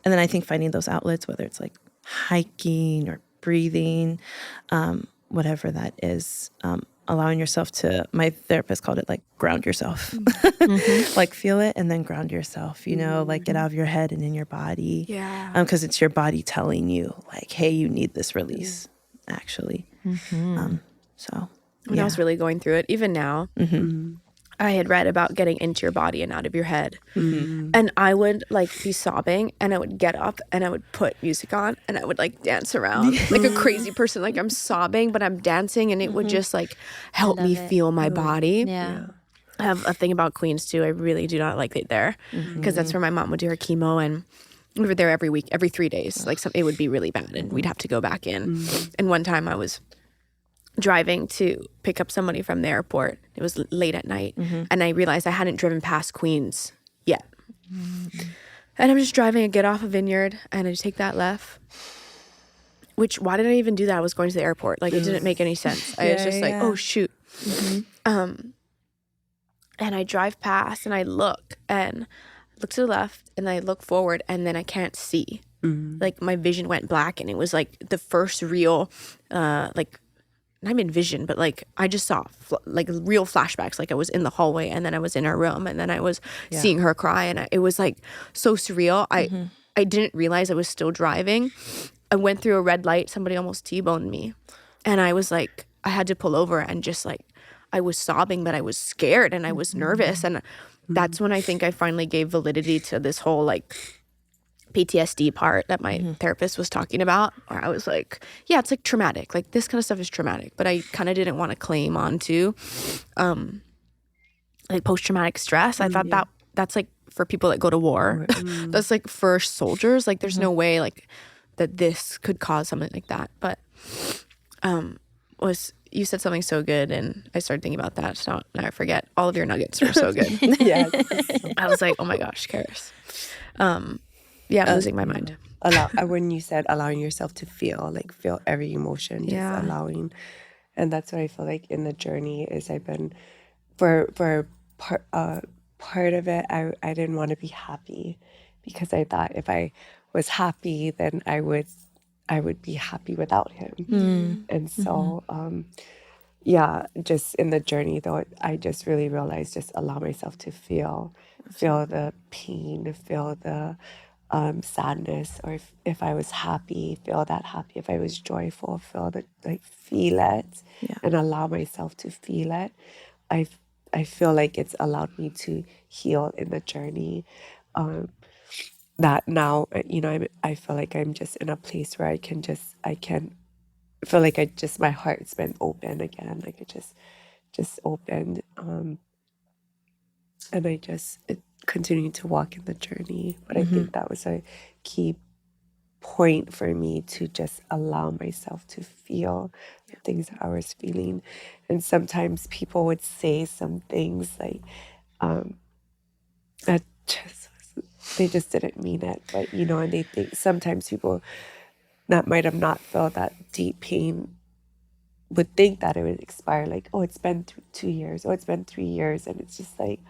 and then I think finding those outlets, whether it's like hiking or breathing, whatever that is, allowing yourself to, my therapist called it like ground yourself, like feel it and then ground yourself, like get out of your head and in your body. Yeah. Because it's your body telling you like, hey, you need this release, actually. So when I was really going through it, even now, I had read about getting into your body and out of your head. And I would like be sobbing and I would get up and I would put music on and I would like dance around like a crazy person. Like I'm sobbing, but I'm dancing, and it would just like help me feel my body. Yeah. I have a thing about Queens too. I really do not like it there because that's where my mom would do her chemo, and we were there every week, every 3 days. Like it would be really bad and we'd have to go back in. And one time I was driving to pick up somebody from the airport. It was late at night, and I realized I hadn't driven past Queens yet. And I'm just driving and get off a Vineyard, and I just take that left. Which, why did I even do that? I was going to the airport. Like, it didn't make any sense. I was just like, oh, shoot. And I drive past, and I look to the left, and I look forward, and then I can't see. Like, my vision went black, and it was, like, the first real, not even vision, but like I just saw like real flashbacks. Like I was in the hallway, and then I was in her room, and then I was seeing her cry, and it was like so surreal. I didn't realize I was still driving. I went through a red light. Somebody almost T-boned me, And I was like, I had to pull over and just like, I was sobbing, but I was scared and I was nervous. And that's when I think I finally gave validity to this whole like PTSD part that my therapist was talking about. Or I was like, yeah, it's like traumatic. Like this kind of stuff is traumatic. But I kind of didn't want to claim onto like post-traumatic stress. I thought that's like for people that go to war. That's like for soldiers. Like there's no way like that this could cause something like that. But you said something so good, and I started thinking about that. So now I forget. All of your nuggets were so good. Yes. I was like, oh my gosh, Karis. Yeah, I'm losing my mind. When you said allowing yourself to feel every emotion, just allowing, and that's what I feel like in the journey is I've been for part of it. I didn't want to be happy because I thought if I was happy, then I would be happy without him. And so just in the journey though, I just really realized just allow myself to feel the pain, feel the sadness, or if I was happy, feel that happy. If I was joyful, feel it, and allow myself to feel it. I feel like it's allowed me to heal in the journey. That now, I feel like I'm just in a place where I can feel like my heart's been open again. Like it just opened. And I just continued to walk in the journey. But I think that was a key point for me to just allow myself to feel the things that I was feeling. And sometimes people would say some things like that they just didn't mean it. But, and they think sometimes people that might have not felt that deep pain would think that it would expire. Like, oh, it's been 2 years. Oh, it's been 3 years. And it's just like,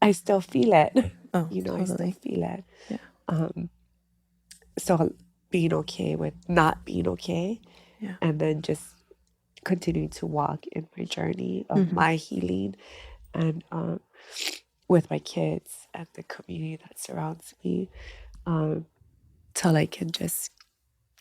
I still feel it. Oh, I still totally. feel it. Yeah. So being okay with not being okay, and then just continue to walk in my journey of my healing, and with my kids and the community that surrounds me, till I can just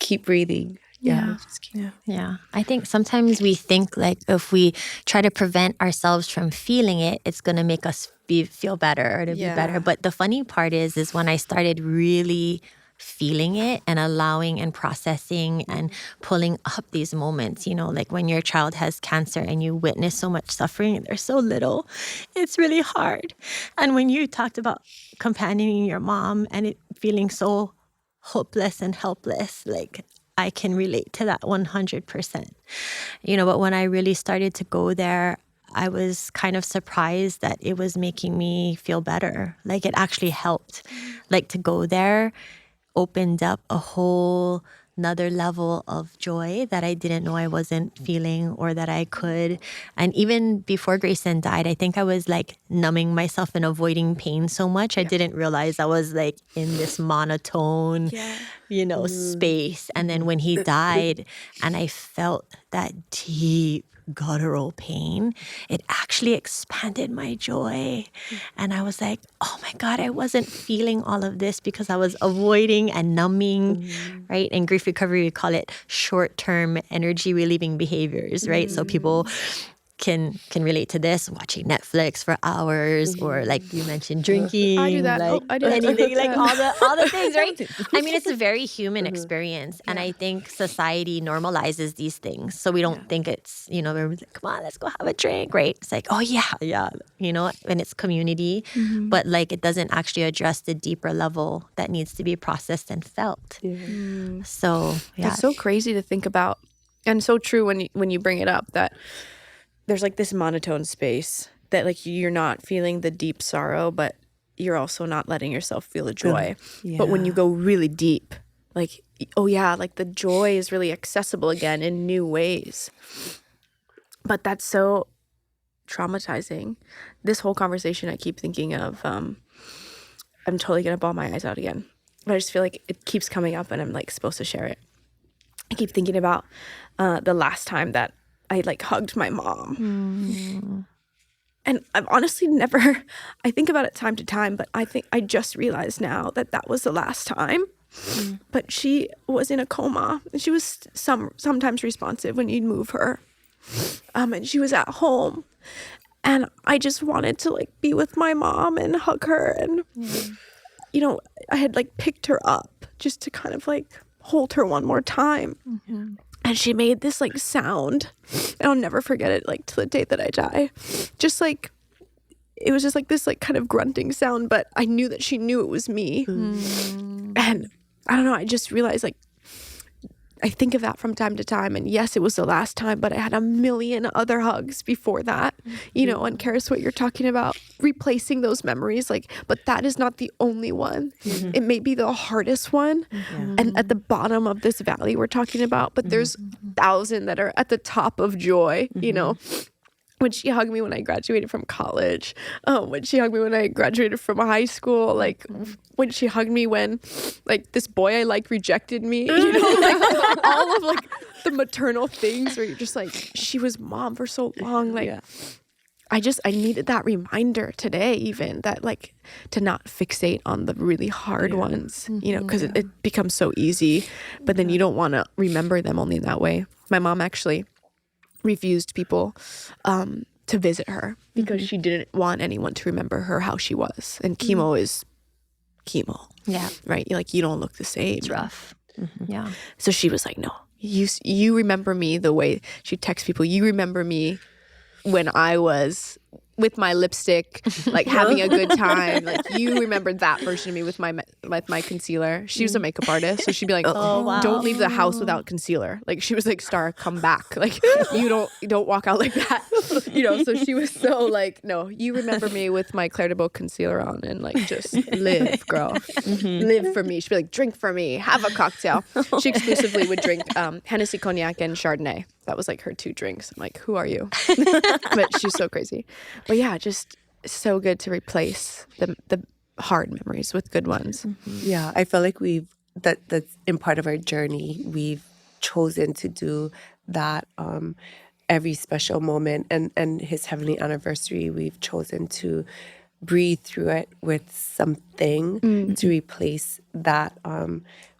keep breathing. Just keep. Yeah. I think sometimes we think like if we try to prevent ourselves from feeling it, it's going to make us feel better or to be better. But the funny part is when I started really feeling it and allowing and processing and pulling up these moments, like when your child has cancer and you witness so much suffering and they're so little, it's really hard. And when you talked about companioning your mom and it feeling so hopeless and helpless, like I can relate to that 100%. But when I really started to go there, I was kind of surprised that it was making me feel better. Like it actually helped. Like to go there opened up a whole another level of joy that I didn't know I wasn't feeling or that I could. And even before Grayson died, I think I was like numbing myself and avoiding pain so much. I didn't realize I was like in this monotone, space. And then when he died and I felt that deep guttural pain, it actually expanded my joy. And I was like, oh my God, I wasn't feeling all of this because I was avoiding and numbing, right? In grief recovery, we call it short-term energy relieving behaviors, right? So people can relate to this, watching Netflix for hours, or like you mentioned, drinking. I do that. Like I do that. anything, like all the things, right? I mean, it's a very human experience, and I think society normalizes these things, so we don't think it's we're like, come on, let's go have a drink, right? It's like, oh yeah, and it's community, but like it doesn't actually address the deeper level that needs to be processed and felt. So It's so crazy to think about, and so true when you bring it up that there's like this monotone space that like you're not feeling the deep sorrow, but you're also not letting yourself feel the joy. But when you go really deep, like, oh yeah, like the joy is really accessible again in new ways. But that's so traumatizing. This whole conversation, I keep thinking of, I'm totally going to bawl my eyes out again. But I just feel like it keeps coming up and I'm like supposed to share it. I keep thinking about the last time that I like hugged my mom. And I've honestly never, I think about it time to time, but I think I just realized now that was the last time. but she was in a coma. She was sometimes responsive when you'd move her. And she was at home. And I just wanted to like be with my mom and hug her. And, you know, I had like picked her up just to kind of like hold her one more time. And she made this like sound. And I'll never forget it, like to the day that I die. Just like, it was just like this like kind of grunting sound, but I knew that she knew it was me. And I don't know, I just realized like, I think of that from time to time, and yes, it was the last time, but I had a million other hugs before that, you know. And Karis, what you're talking about, replacing those memories, like, but that is not the only one. It may be the hardest one, and at the bottom of this valley we're talking about, but there's 1,000 that are at the top of joy, you know. When she hugged me when I graduated from college, when she hugged me when I graduated from high school, like when she hugged me when like this boy I like rejected me, you know, like all of like the maternal things where you're just like, she was mom for so long. Like I needed that reminder today, even that like to not fixate on the really hard ones, you know, because it becomes so easy, but then you don't want to remember them only in that way. My mom actually refused people to visit her because she didn't want anyone to remember her how she was. And chemo is chemo. Yeah. Right? Like, you don't look the same. It's rough. Yeah. So she was like, no, you remember me the way she texts people. You remember me when I was with my lipstick, like having a good time. Like, you remember that version of me with my concealer. She was a makeup artist, so she'd be like, don't leave the house without concealer. Like, she was like, Star, come back. Like, you don't walk out like that. You know, so she was so like, no, you remember me with my Claire de Beau concealer on, and like, just live, girl. Live for me. She'd be like, drink for me, have a cocktail. She exclusively would drink Hennessy Cognac and Chardonnay. That was like her 2 drinks. I'm like, who are you? But she's so crazy. But yeah, just so good to replace the hard memories with good ones. Yeah, I feel like that's in part of our journey. We've chosen to do that every special moment, and his heavenly anniversary, we've chosen to breathe through it with something to replace that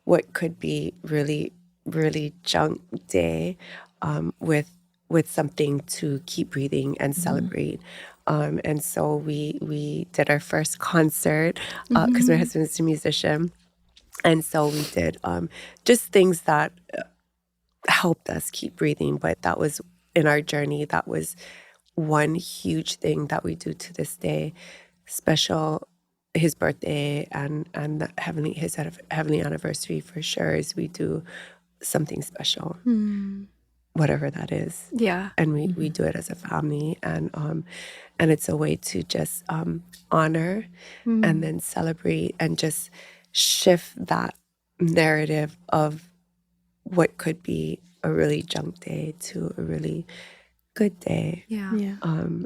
what could be really, really junk day with something to keep breathing and celebrate. And so we did our first concert because my husband is a musician. And so we did just things that helped us keep breathing. But that was in our journey, that was one huge thing that we do to this day. Special, his birthday and his heavenly anniversary for sure is we do something special. Whatever that is. Yeah. And we do it as a family, and it's a way to just honor and then celebrate and just shift that narrative of what could be a really junk day to a really good day.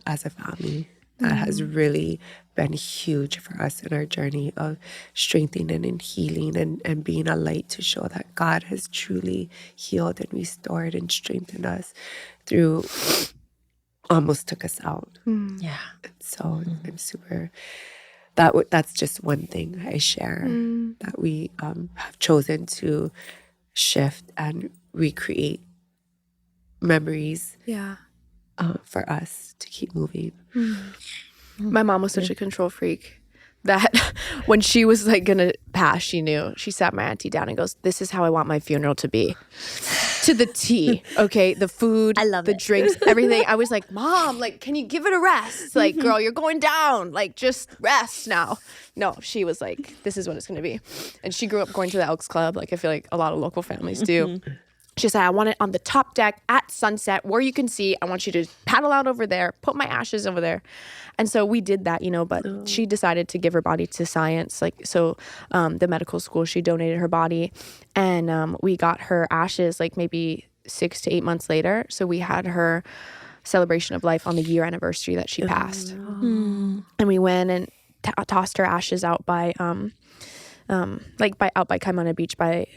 As a family. That has really been huge for us in our journey of strengthening and healing and being a light to show that God has truly healed and restored and strengthened us through almost took us out. Yeah. So I'm super, that's just one thing I share that we have chosen to shift and recreate memories for us to keep moving. My mom was such a control freak that when she was like gonna pass, she knew. She sat my auntie down and goes, this is how I want my funeral to be. To the T, okay? The food, I love the it. drinks, everything. I was like, Mom, like, can you give it a rest? Like, girl, you're going down. Like, just rest now. No, she was like, this is what it's gonna be. And she grew up going to the Elks Club, like I feel like a lot of local families do. She said, I want it on the top deck at sunset where you can see. I want you to paddle out over there, put my ashes over there. And so we did that, you know, but she decided to give her body to science. Like, so the medical school, she donated her body, and we got her ashes like maybe 6 to 8 months later. So we had her celebration of life on the year anniversary that she passed. And we went and tossed her ashes out by, out by Kaimana Beach by...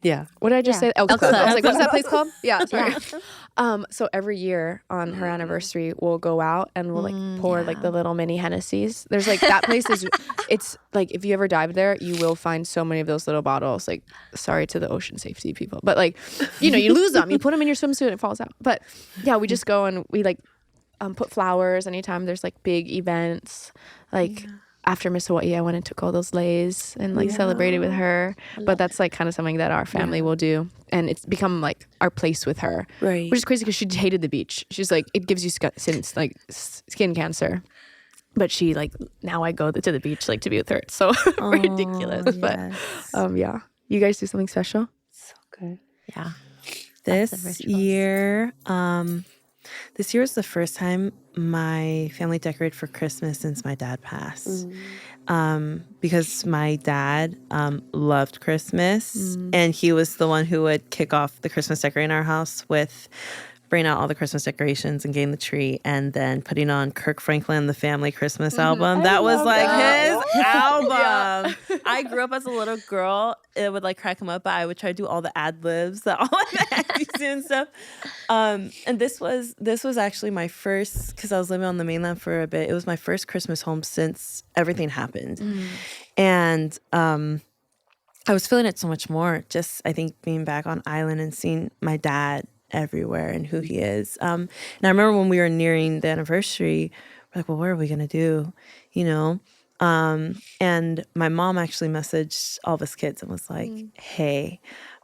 Yeah. What did I just Yeah. say? Elks Elks Club. I was Club. like, what is that place called? Yeah, sorry. Yeah. So every year on her anniversary, we'll go out and we'll like pour like the little mini Hennessy's. There's like that place is, it's like if you ever dive there, you will find so many of those little bottles. Like, sorry to the ocean safety people, but like, you know, you lose them. You put them in your swimsuit and it falls out. But yeah, we just go and we like put flowers anytime there's like big events. Like after Miss Hawaii, I went and took all those leis and like celebrated with her. But that's like kind of something that our family will do. And it's become like our place with her. Right. Which is crazy because she hated the beach. She's like, it gives you skin cancer. But she like, now I go to the beach like to be with her. It's so ridiculous. But yeah. You guys do something special? So good. Yeah. This rituals. year, this year was the first time my family decorated for Christmas since my dad passed. Because my dad loved Christmas, and he was the one who would kick off the Christmas decorating in our house with bringing out all the Christmas decorations and getting the tree, and then putting on Kirk Franklin, the family Christmas album. That was like his album. I grew up as a little girl. It would like crack him up, but I would try to do all the ad libs that all the aunties do and stuff. And this was actually my first, because I was living on the mainland for a bit. It was my first Christmas home since everything happened, and I was feeling it so much more. Just I think being back on island and seeing my dad everywhere and who he is. And I remember when we were nearing the anniversary, we're like, well, what are we gonna do? You know? And my mom actually messaged all of us kids and was like, hey,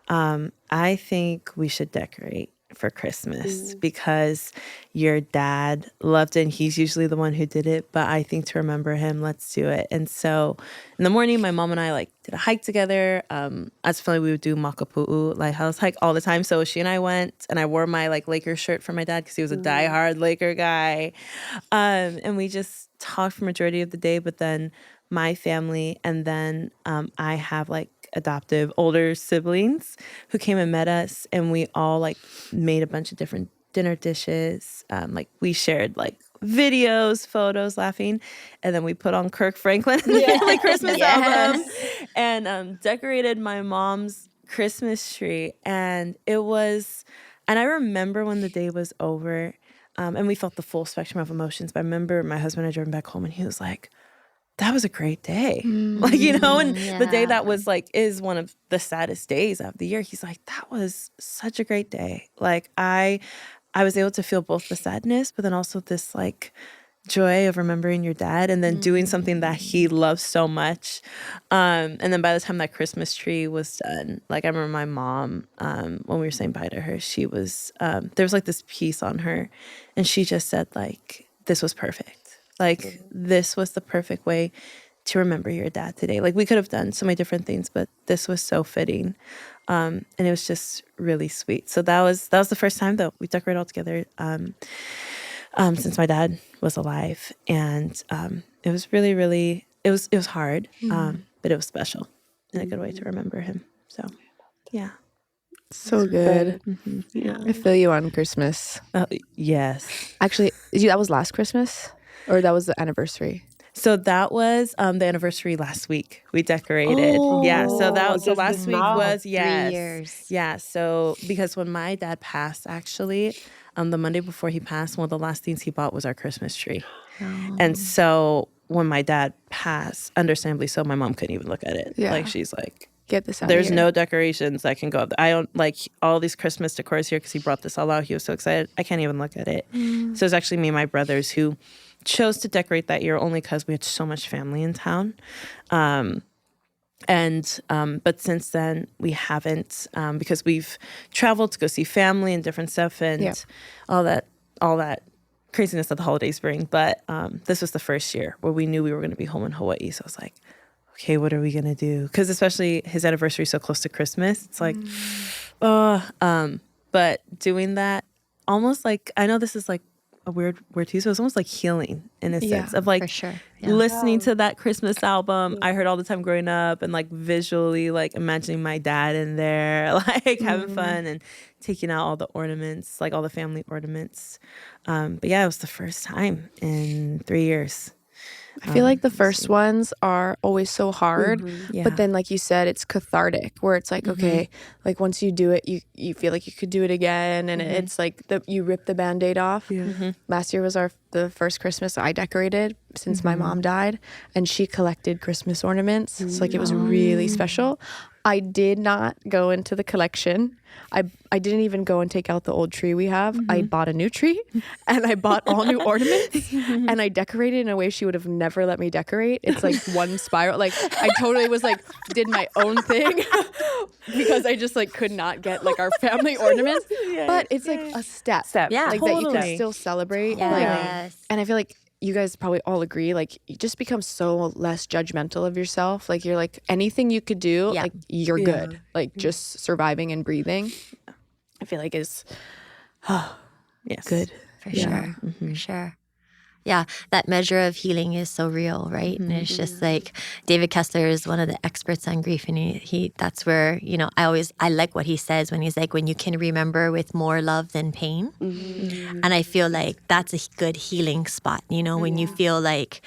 I think we should decorate for Christmas because your dad loved it and he's usually the one who did it, but I think to remember him, let's do it. And so in the morning, my mom and I like did a hike together. As family, we would do Makapu'u lighthouse hike all the time. So she and I went, and I wore my like Lakers shirt for my dad because he was a diehard Laker guy. And we just talked for majority of the day, but then my family, and then I have like adoptive older siblings who came and met us, and we all like made a bunch of different dinner dishes. Like we shared like videos, photos, laughing, and then we put on Kirk Franklin and the family Christmas album, and decorated my mom's Christmas tree. And it was, and I remember when the day was over, and we felt the full spectrum of emotions. But I remember my husband and I drove back home, and he was like, that was a great day. Like, you know, and the day that was like, is one of the saddest days of the year. He's like, that was such a great day. Like I was able to feel both the sadness, but then also this like joy of remembering your dad and then doing something that he loves so much. And then by the time that Christmas tree was done, like I remember my mom, when we were saying bye to her, she was, there was like this piece on her, and she just said like, this was perfect. Like, this was the perfect way to remember your dad today. Like, we could have done so many different things, but this was so fitting. And it was just really sweet. So that was the first time that we decorated all together since my dad was alive. And it was really, really, it was hard, but it was special and a good way to remember him. So, yeah. So good. Yeah. I feel you on Christmas. Yes. Actually, that was last Christmas? Or that was the anniversary? So that was the anniversary last week. We decorated. Yeah. So last week was 3 years. Yeah. So because when my dad passed, actually, the Monday before he passed, one of the last things he bought was our Christmas tree. And so when my dad passed, understandably so, my mom couldn't even look at it. Yeah. Like she's like, Get this out. there's no decorations that can go up. I don't like all these Christmas decors here because he brought this all out. He was so excited. I can't even look at it. So it's actually me and my brothers who chose to decorate that year only because we had so much family in town. But since then we haven't, because we've traveled to go see family and different stuff and all that craziness that the holidays bring. But this was the first year where we knew we were going to be home in Hawaii. So I was like, okay, what are we going to do? Because especially his anniversary is so close to Christmas. It's like, but doing that almost like, I know this is like a weird word to use, so it's almost like healing in a sense of like For sure. Yeah. listening to that Christmas album I heard all the time growing up, and like visually like imagining my dad in there, like having fun and taking out all the ornaments, like all the family ornaments. But yeah, it was the first time in 3 years. I feel like the first ones are always so hard, Yeah. but then like you said, it's cathartic where it's like, okay, like once you do it, you feel like you could do it again. And it's like you rip the Band-Aid off. Last year was the first Christmas I decorated since my mom died, and she collected Christmas ornaments. So like it was really special. I did not go into the collection. I didn't even go and take out the old tree we have. I bought a new tree and I bought all new ornaments and I decorated in a way she would have never let me decorate. It's like one spiral. Like I totally was like, did my own thing because I just like could not get like our family ornaments. But it's like a step. Yeah. Like that you Totally. can still celebrate. Yes. And I feel like you guys probably all agree, like you just become so less judgmental of yourself. Like you're like anything you could do, like you're good. Like just surviving and breathing, I feel like is good. For sure. For sure. Yeah, that measure of healing is so real, right? And it's just like David Kessler is one of the experts on grief, and he that's where, you know, I like what he says when he's like, when you can remember with more love than pain. And I feel like that's a good healing spot, you know, when you feel like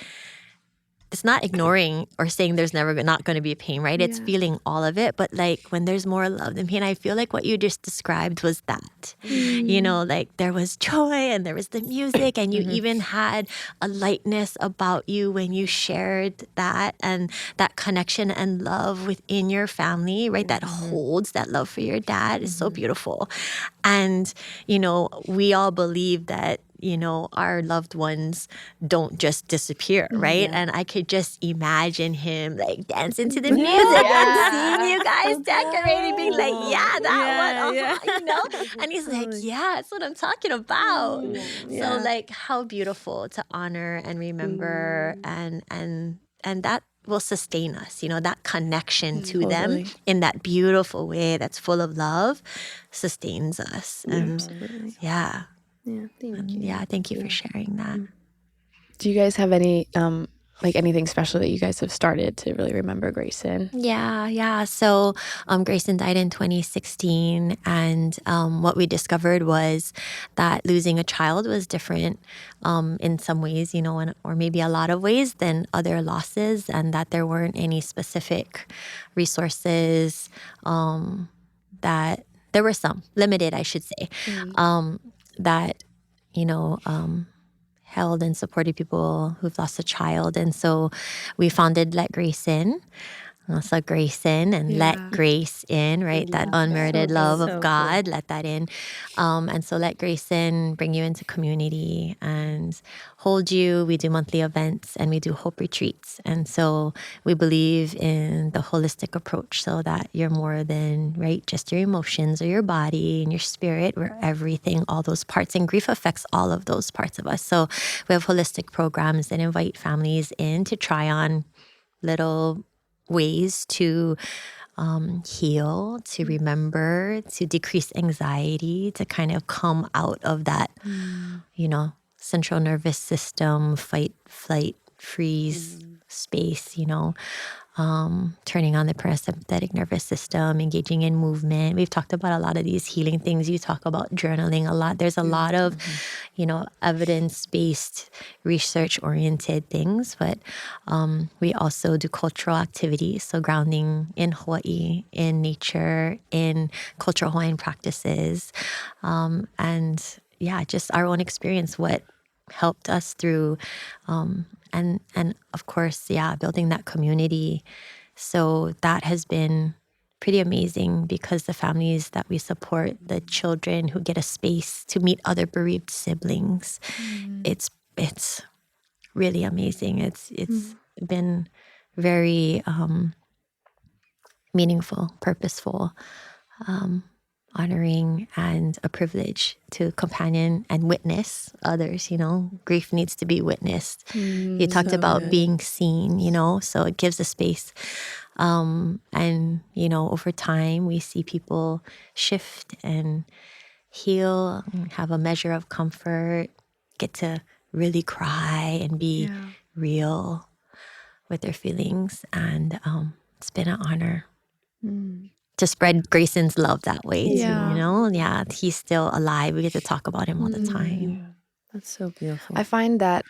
it's not ignoring or saying there's not going to be pain, right? It's feeling all of it. But like when there's more love than pain, I feel like what you just described was that. You know, like there was joy and there was the music and you even had a lightness about you when you shared that and that connection and love within your family, right? That holds that love for your dad is so beautiful. And, you know, we all believe that, you know, our loved ones don't just disappear, right? And I could just imagine him like dancing to the music and seeing you guys decorating, being like, that one, you know? And he's like, yeah, that's what I'm talking about. So like how beautiful to honor and remember and that will sustain us, you know, that connection to them in that beautiful way that's full of love sustains us. And thank you for sharing that. Do you guys have any like anything special that you guys have started to really remember Grayson? Yeah. So Grayson died in 2016, and what we discovered was that losing a child was different in some ways, you know, or maybe a lot of ways than other losses, and that there weren't any specific resources that there were some limited, I should say, that, you know, held and supported people who've lost a child. And so we founded Let Grace In. So grace in and let grace in, right? That unmerited love of God, let that in. And so let grace in, bring you into community and hold you. We do monthly events and we do hope retreats. And so we believe in the holistic approach so that you're more than, right, just your emotions or your body and your spirit. We're everything, all those parts. And grief affects all of those parts of us. So we have holistic programs that invite families in to try on little ways to heal, to remember, to decrease anxiety, to kind of come out of that, you know, central nervous system, fight, flight, freeze space, you know, turning on the parasympathetic nervous system, engaging in movement. We've talked about a lot of these healing things. You talk about journaling a lot. There's a lot of, you know, evidence-based, research-oriented things, but we also do cultural activities. So grounding in Hawaii, in nature, in cultural Hawaiian practices, and just our own experience, what helped us through and of course, building that community. So that has been pretty amazing because the families that we support, the children who get a space to meet other bereaved siblings, it's really amazing. It's been very meaningful, purposeful, honoring, and a privilege to companion and witness others, you know. Grief needs to be witnessed. You talked about being seen, you know, so it gives a space. And, you know, over time, we see people shift and heal, have a measure of comfort, get to really cry and be real with their feelings. And it's been an honor to spread Grayson's love that way too, you know? Yeah, he's still alive. We get to talk about him all the time. That's so beautiful. I find that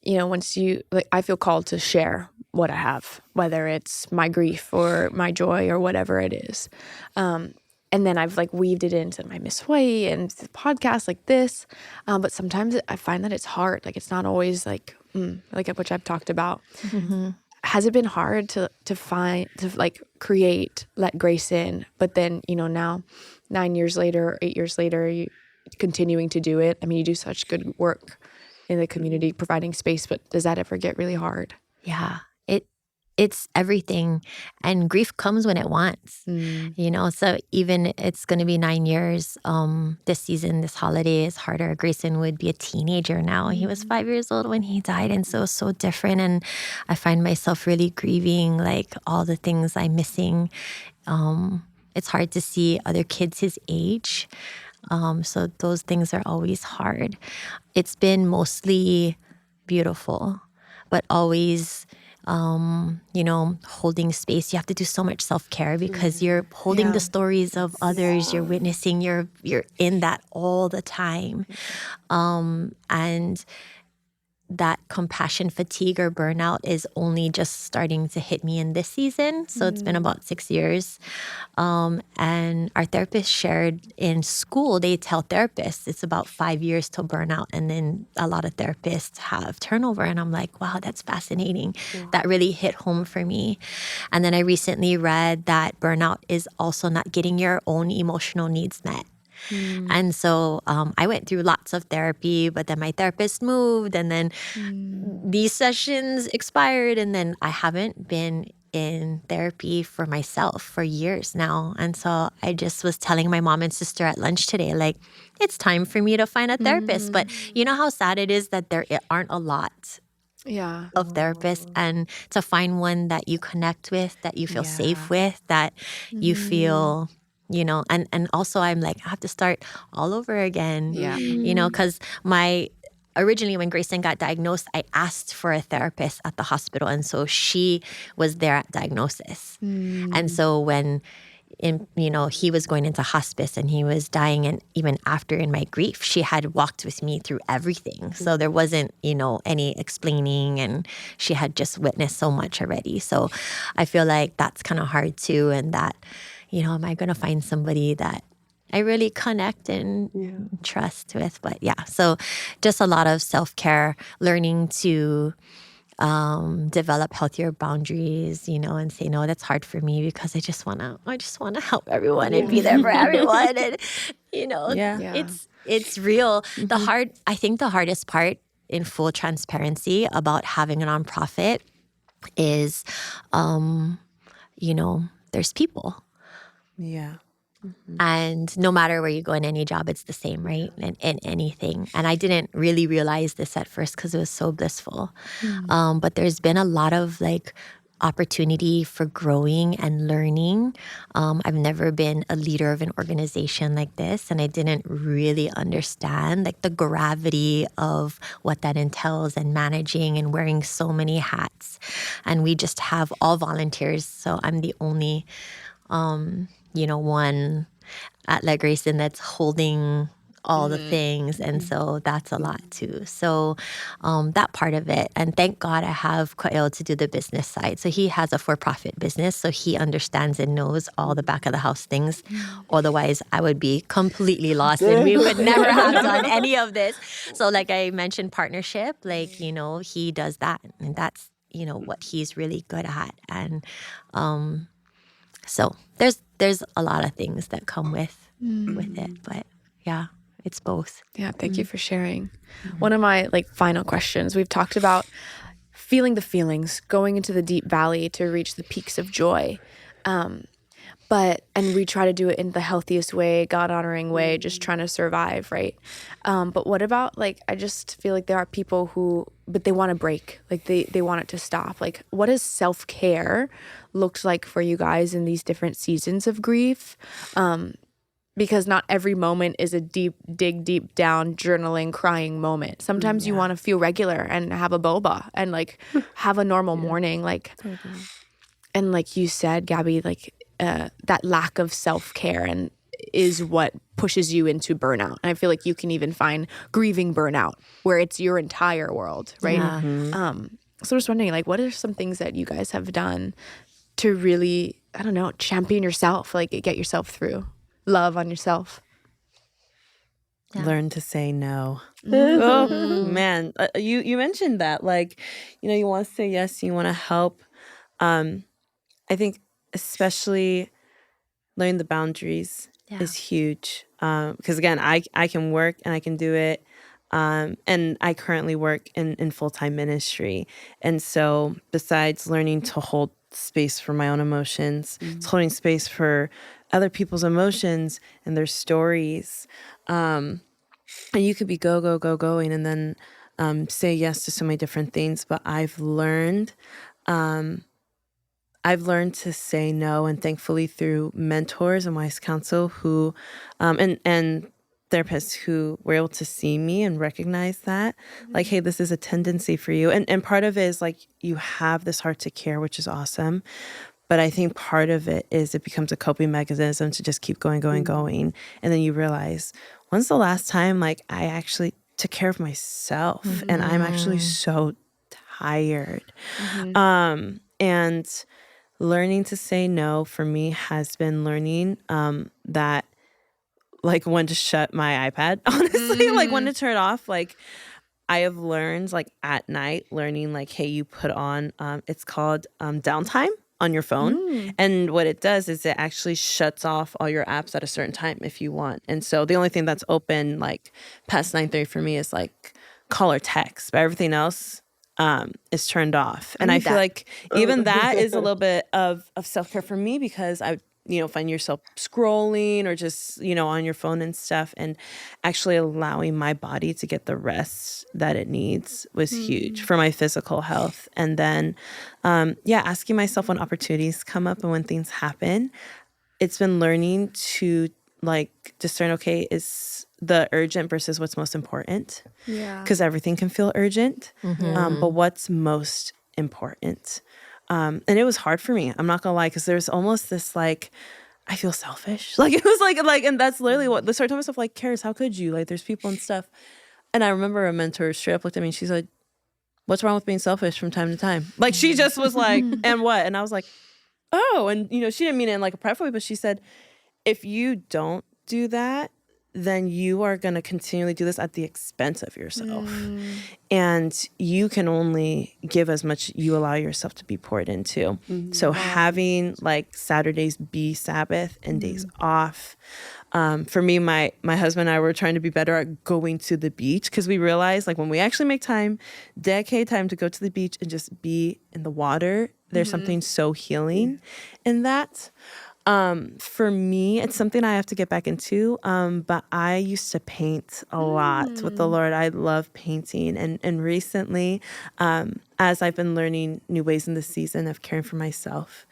once you, like, I feel called to share what I have, whether it's my grief or my joy or whatever it is. And then I've like weaved it into my Miss Hawaii and the podcast like this. But sometimes I find that it's hard. Like it's not always like which I've talked about. Mm-hmm. Has it been hard to find, to like create, let grace in? But then, now 9 years later, 8 years later, you continuing to do it. I mean, you do such good work in the community providing space, but does that ever get really hard? Yeah, it's everything, and grief comes when it wants. So even it's going to be 9 years this season. This holiday is harder. Grayson would be a teenager now. He was 5 years old when he died, and so different. And I find myself really grieving like all the things I'm missing. It's hard to see other kids his age, so those things are always hard. It's been mostly beautiful, but always holding space. You have to do so much self-care because you're holding the stories of others, you're witnessing, you're in that all the time. And that compassion fatigue or burnout is only just starting to hit me in this season. So it's been about 6 years. And our therapist shared in school, they tell therapists it's about 5 years till burnout. And then a lot of therapists have turnover. And I'm like, wow, that's fascinating. That really hit home for me. And then I recently read that burnout is also not getting your own emotional needs met. And so I went through lots of therapy, but then my therapist moved, and then these sessions expired, and then I haven't been in therapy for myself for years now. And so I just was telling my mom and sister at lunch today, like, it's time for me to find a therapist. But you know how sad it is that there aren't a lot of therapists, and to find one that you connect with, that you feel safe with, that you feel... and also I'm like, I have to start all over again, because originally when Grayson got diagnosed, I asked for a therapist at the hospital. And so she was there at diagnosis. And so when, he was going into hospice and he was dying, and even after in my grief, she had walked with me through everything. So there wasn't, any explaining, and she had just witnessed so much already. So I feel like that's kind of hard too. And that, am I going to find somebody that I really connect and trust with? But so just a lot of self-care, learning to develop healthier boundaries, and say, no, that's hard for me because I just want to help everyone and be there for everyone. And, it's real. I think the hardest part, in full transparency, about having a nonprofit is, there's people. Yeah. And no matter where you go in any job, it's the same, right? In anything. And I didn't really realize this at first because it was so blissful. But there's been a lot of opportunity for growing and learning. I've never been a leader of an organization like this, and I didn't really understand the gravity of what that entails, and managing and wearing so many hats. And we just have all volunteers, so I'm the only one at La Grayson that's holding all the things. And so that's a lot too. So that part of it. And thank God I have Ko'el to do the business side. So he has a for-profit business. So he understands and knows all the back of the house things. Otherwise, I would be completely lost and we would never have done any of this. So like I mentioned, partnership, he does that. And that's, what he's really good at. And so there's a lot of things that come with it, but it's both. Yeah, thank you for sharing. One of my final questions, we've talked about feeling the feelings, going into the deep valley to reach the peaks of joy. And we try to do it in the healthiest way, God-honoring way, just trying to survive, right? But what about, I just feel like there are people but they want to break. They want it to stop. What has self-care looked like for you guys in these different seasons of grief? Because not every moment is a dig deep down, journaling, crying moment. Sometimes you want to feel regular and have a boba and, have a normal morning. And like you said, Gabby, that lack of self-care is what pushes you into burnout. And I feel like you can even find grieving burnout where it's your entire world, right? Yeah. So just wondering, like, what are some things that you guys have done to really, I don't know, champion yourself, like get yourself through, love on yourself? Yeah. Learn to say no. Oh man, you mentioned that, like, you want to say yes, you want to help. I think especially learning the boundaries is huge. Because again, I can work and I can do it. And I currently work in full-time ministry. And so besides learning to hold space for my own emotions, it's holding space for other people's emotions and their stories. And you could be going and then say yes to so many different things. But I've learned to say no, and thankfully through mentors and wise counsel who, and therapists who were able to see me and recognize that, like, hey, this is a tendency for you. And part of it is like, you have this heart to care, which is awesome. But I think part of it is it becomes a coping mechanism to just keep going. And then you realize, when's the last time like I actually took care of myself? And I'm actually so tired. And learning to say no for me has been learning that, like, when to shut my iPad, honestly, like when to turn it off. Like, I have learned, like, at night, learning, like, hey, you put on, it's called downtime on your phone. And what it does is it actually shuts off all your apps at a certain time if you want. And so the only thing that's open, like, past 9:30 for me is, like, call or text. But everything else is turned off. And I feel like even that is a little bit of self-care for me, because I find yourself scrolling or just, on your phone and stuff, and actually allowing my body to get the rest that it needs was huge for my physical health. And then, asking myself when opportunities come up and when things happen. It's been learning to, like, discern, okay, is the urgent versus what's most important. Yeah. Because everything can feel urgent, but what's most important? And it was hard for me. I'm not gonna lie, because there's almost this, like, I feel selfish. Like, it was like, and that's literally what the started telling myself, like, Karis, how could you? Like, there's people and stuff. And I remember a mentor straight up looked at me and she said, what's wrong with being selfish from time to time? Like, she just was like, and what? And I was like, oh, and she didn't mean it in like a prideful way, but she said, if you don't do that, then you are going to continually do this at the expense of yourself. And you can only give as much you allow yourself to be poured into. So having, like, Saturdays be Sabbath and days off. For me, my husband and I were trying to be better at going to the beach, because we realized, like, when we actually make time, dedicate time to go to the beach and just be in the water, there's something so healing in that. For me, it's something I have to get back into. But I used to paint a lot with the Lord. I love painting. And recently, as I've been learning new ways in this season of caring for myself,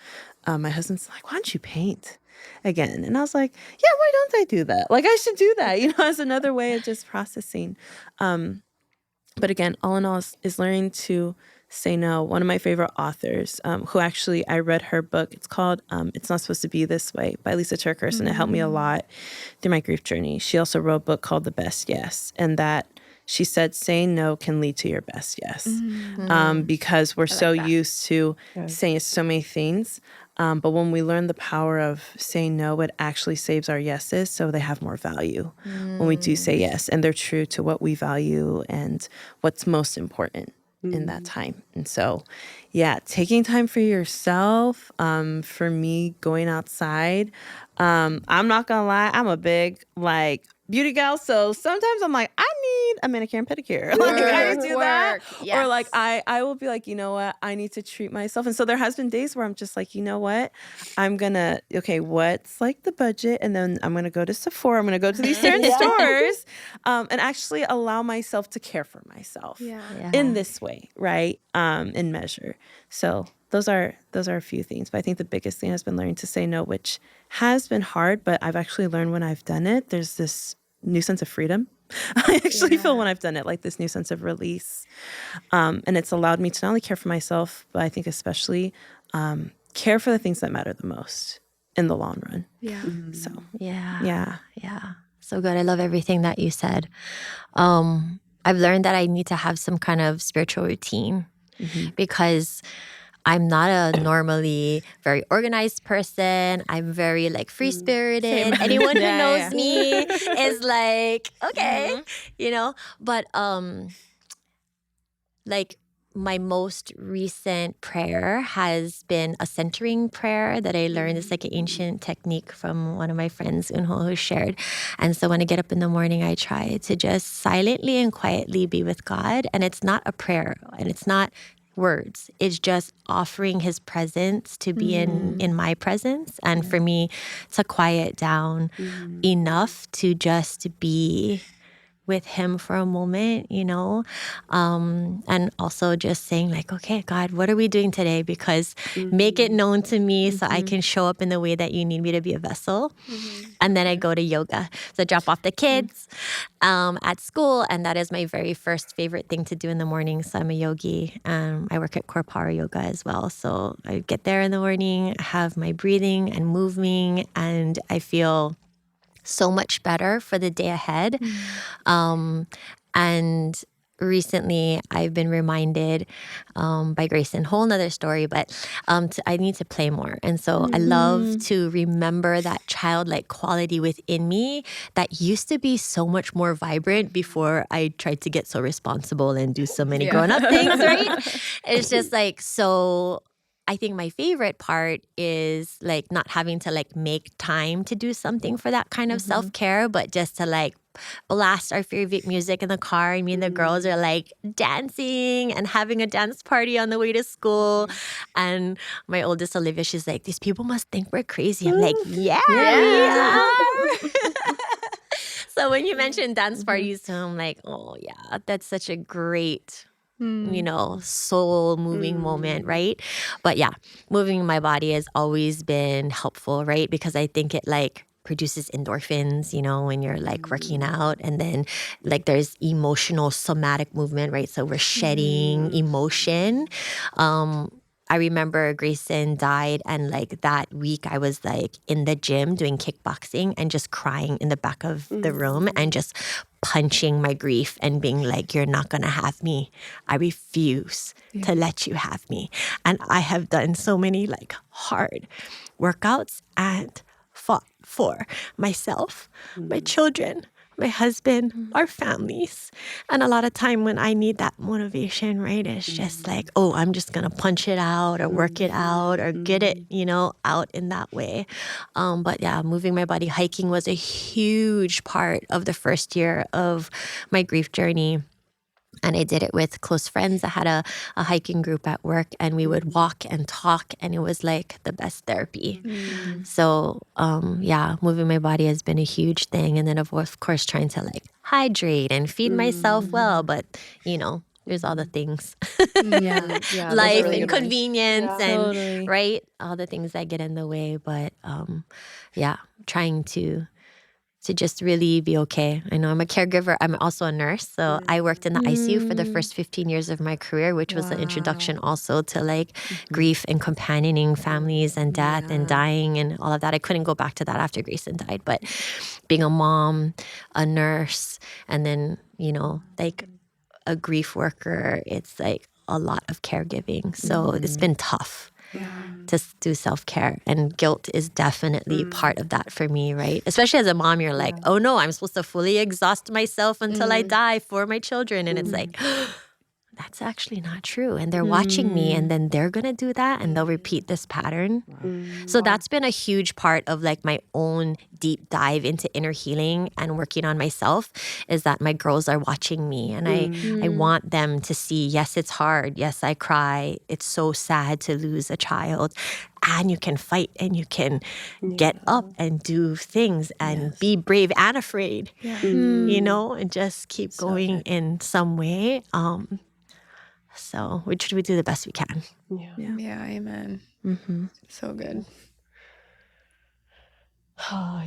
my husband's like, why don't you paint again? And I was like, yeah, why don't I do that? Like, I should do that, as another way of just processing. But again, all in all, is learning to say no. One of my favorite authors, who actually, I read her book. It's called It's Not Supposed to Be This Way by Lisa Turkers, and it helped me a lot through my grief journey. She also wrote a book called The Best Yes, and that she said saying no can lead to your best yes. Because we're so used to saying yes to so many things. But when we learn the power of saying no, it actually saves our yeses, so they have more value when we do say yes, and they're true to what we value and what's most important in that time. And so, taking time for yourself, for me, going outside, I'm not gonna lie, I'm a big, like, beauty gal, so sometimes I'm like, I need a manicure and pedicure. Like, I need to do that. Yes. Or, like, I will be like, you know what, I need to treat myself. And so there has been days where I'm just like, you know what, I'm gonna, okay, what's, like, the budget? And then I'm gonna go to Sephora, I'm gonna go to these certain stores, and actually allow myself to care for myself in this way, right? In measure. So those are a few things. But I think the biggest thing has been learning to say no, which has been hard, but I've actually learned when I've done it, there's this new sense of freedom. I actually feel when I've done it, like, this new sense of release. And it's allowed me to not only care for myself, but I think especially care for the things that matter the most in the long run. Yeah. So, So good. I love everything that you said. I've learned that I need to have some kind of spiritual routine because I'm not a normally very organized person. I'm very like free spirited. Anyone who Yeah, knows yeah. me is like, okay, you know. But like my most recent prayer has been a centering prayer that I learned. It's like an ancient technique from one of my friends, Unho, who shared. And so when I get up in the morning, I try to just silently and quietly be with God. And it's not a prayer and it's not words. It's just offering his presence to be in my presence. And for me to quiet down enough to just be with him for a moment, you know, and also just saying like, okay, God, what are we doing today? Because make it known to me so I can show up in the way that you need me to be a vessel. And then I go to yoga. So drop off the kids at school, and that is my very first favorite thing to do in the morning. So I'm a yogi. I work at Core Power Yoga as well. So I get there in the morning, have my breathing and moving, and I feel so much better for the day ahead. And recently I've been reminded by Grace, and whole nother story, but I need to play more. And so I love to remember that childlike quality within me that used to be so much more vibrant before I tried to get so responsible and do so many grown-up things, right? It's just like, so I think my favorite part is like not having to like make time to do something for that kind of self-care, but just to like blast our favorite music in the car. And me and the girls are like dancing and having a dance party on the way to school. And my oldest Olivia, she's like, these people must think we're crazy. I'm like, yeah, we are. So when you mentioned dance parties, so I'm like, oh yeah, that's such a great, you know, soul moving moment, right? But yeah, moving my body has always been helpful, right? Because I think it like produces endorphins, you know, when you're like working out, and then like there's emotional somatic movement, right? So we're shedding emotion. I remember Grayson died, and like that week I was like in the gym doing kickboxing and just crying in the back of the room and just punching my grief and being like, you're not gonna have me. I refuse to let you have me. And I have done so many like hard workouts and fought for myself, my children, my husband, our families. And a lot of time when I need that motivation, right, it's just like, oh, I'm just going to punch it out or work it out or get it, you know, out in that way. But yeah, moving my body, hiking was a huge part of the first year of my grief journey. And I did it with close friends. I had a hiking group at work, and we would walk and talk, and it was like the best therapy. So yeah, moving my body has been a huge thing. And then of course trying to like hydrate and feed myself well. But you know, there's all the things. Yeah, those Life are really and good ones. convenience and Totally. right, all the things that get in the way. But yeah, trying to just really be okay. I know I'm a caregiver. I'm also a nurse. So I worked in the ICU for the first 15 years of my career, which was the introduction also to like grief and companioning families and death and dying and all of that. I couldn't go back to that after Grayson died. But being a mom, a nurse, and then, you know, like a grief worker, it's like a lot of caregiving. So it's been tough. To do self-care, and guilt is definitely part of that for me, right? Especially as a mom, you're like, oh no, I'm supposed to fully exhaust myself until I die for my children. And it's like, that's actually not true. And they're watching me, and then they're going to do that, and they'll repeat this pattern. So that's been a huge part of like my own deep dive into inner healing and working on myself, is that my girls are watching me, and I want them to see, yes, it's hard. Yes, I cry. It's so sad to lose a child, and you can fight and you can get up and do things and be brave and afraid, you know, and just keep going in some way. So we try to do the best we can. Yeah, amen. So good.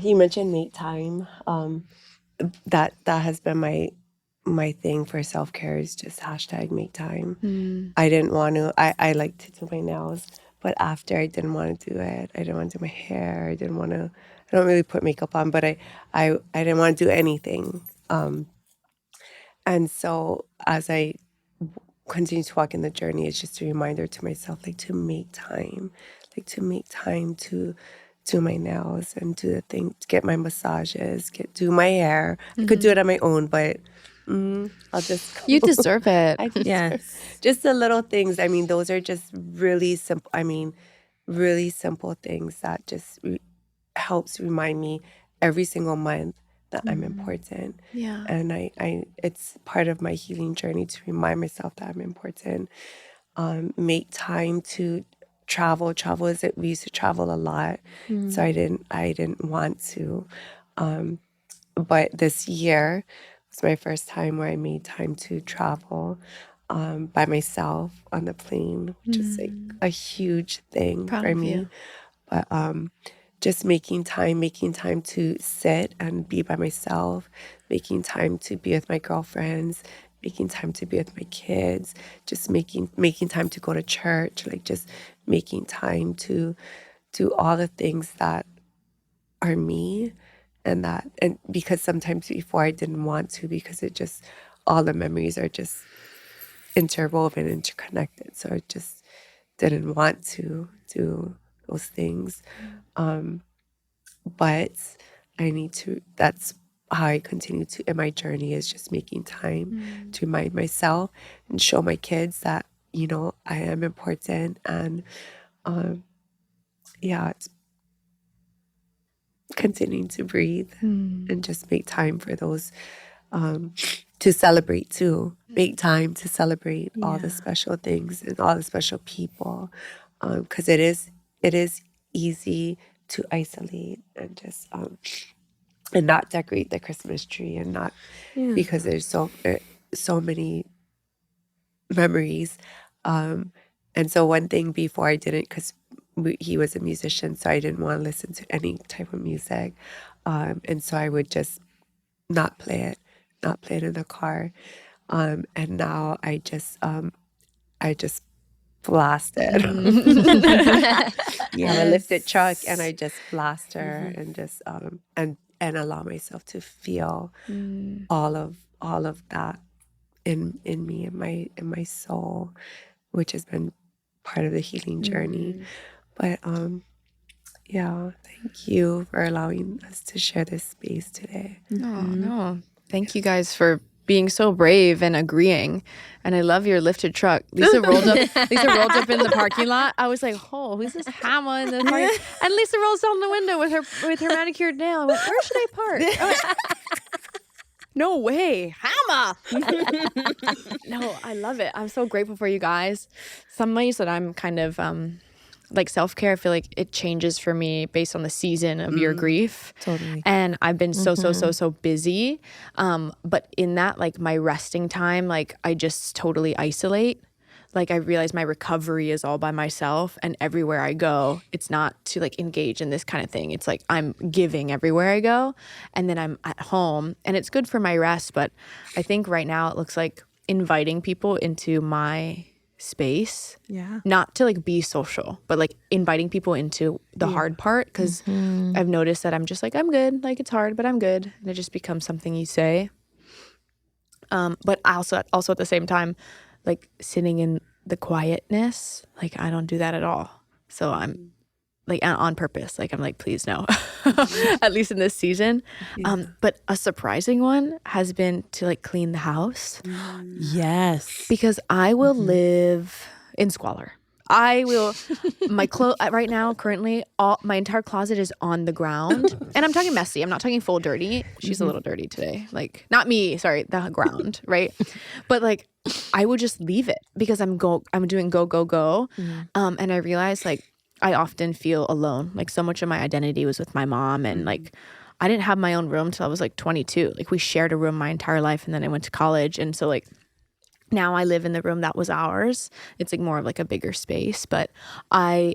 You mentioned make time. That has been my thing for self-care, is just hashtag make time. I didn't want to. I like to do my nails, but after I didn't want to do it. I didn't want to do my hair. I didn't want to. don't really put makeup on, but I didn't want to do anything. And so as I continue to walk in the journey, it's just a reminder to myself, like to make time, to do my nails and do the thing, get my massages, do my hair. I could do it on my own, but I'll just go. You deserve it. I deserve Yes. just the little things. I mean, those are just really simple. I mean, really simple things that just helps remind me every single month that I'm important. Yeah. And I it's part of my healing journey to remind myself that I'm important. Make time to travel. We used to travel a lot, so I didn't want to. But this year was my first time where I made time to travel by myself on the plane, which is like a huge thing Proud for of me. you. But just making time to sit and be by myself, making time to be with my girlfriends, making time to be with my kids, just making time to go to church, like just making time to do all the things that are me. And because sometimes before I didn't want to, because it just, all the memories are just interwoven, interconnected. So I just didn't want to do those things. But I need to, that's how I continue to, in my journey, is just making time to remind myself and show my kids that, I am important. And it's continuing to breathe and just make time for those, to celebrate too. Make time to celebrate all the special things and all the special people. Because it is easy to isolate and just and not decorate the Christmas tree and not because there's so many memories. And so one thing before I didn't, because he was a musician, so I didn't want to listen to any type of music. And so I would just not play it in the car. And now I just blast it. I have a lifted truck and I just blast her and just and allow myself to feel all of that in me, in my soul, which has been part of the healing journey. But thank you for allowing us to share this space today. Oh, no. Thank you guys for being so brave and agreeing. And I love your lifted truck. Lisa rolled up in the parking lot. I was like, oh, who's this hammer in the parking? And Lisa rolls down the window with her manicured nail. I went, where should I park? I went, no way, hammer. No, I love it. I'm so grateful for you guys. Some ways that I'm kind of like self-care, I feel like it changes for me based on the season of your grief. Totally. And I've been so busy. But in that, like my resting time, like I just totally isolate. Like I realize my recovery is all by myself, and everywhere I go, it's not to like engage in this kind of thing. It's like I'm giving everywhere I go, and then I'm at home, and it's good for my rest. But I think right now it looks like inviting people into my space, not to like be social, but like inviting people into the hard part, because I've noticed that I'm just like, I'm good, like it's hard but I'm good, and it just becomes something you say. But also at the same time, like sitting in the quietness, like I don't do that at all. So I'm like on purpose, like I'm like, please no. At least in this season. But a surprising one has been to like clean the house. Yes. Because I will live in squalor. I will, my clothes, right now, currently, my entire closet is on the ground. And I'm talking messy. I'm not talking full dirty. She's a little dirty today. Like, not me, sorry, the ground, right? But like, I would just leave it because I'm doing go. And I realized like, I often feel alone. Like so much of my identity was with my mom, and like I didn't have my own room till I was like 22. Like we shared a room my entire life, and then I went to college, and so like now I live in the room that was ours. It's like more of like a bigger space, but I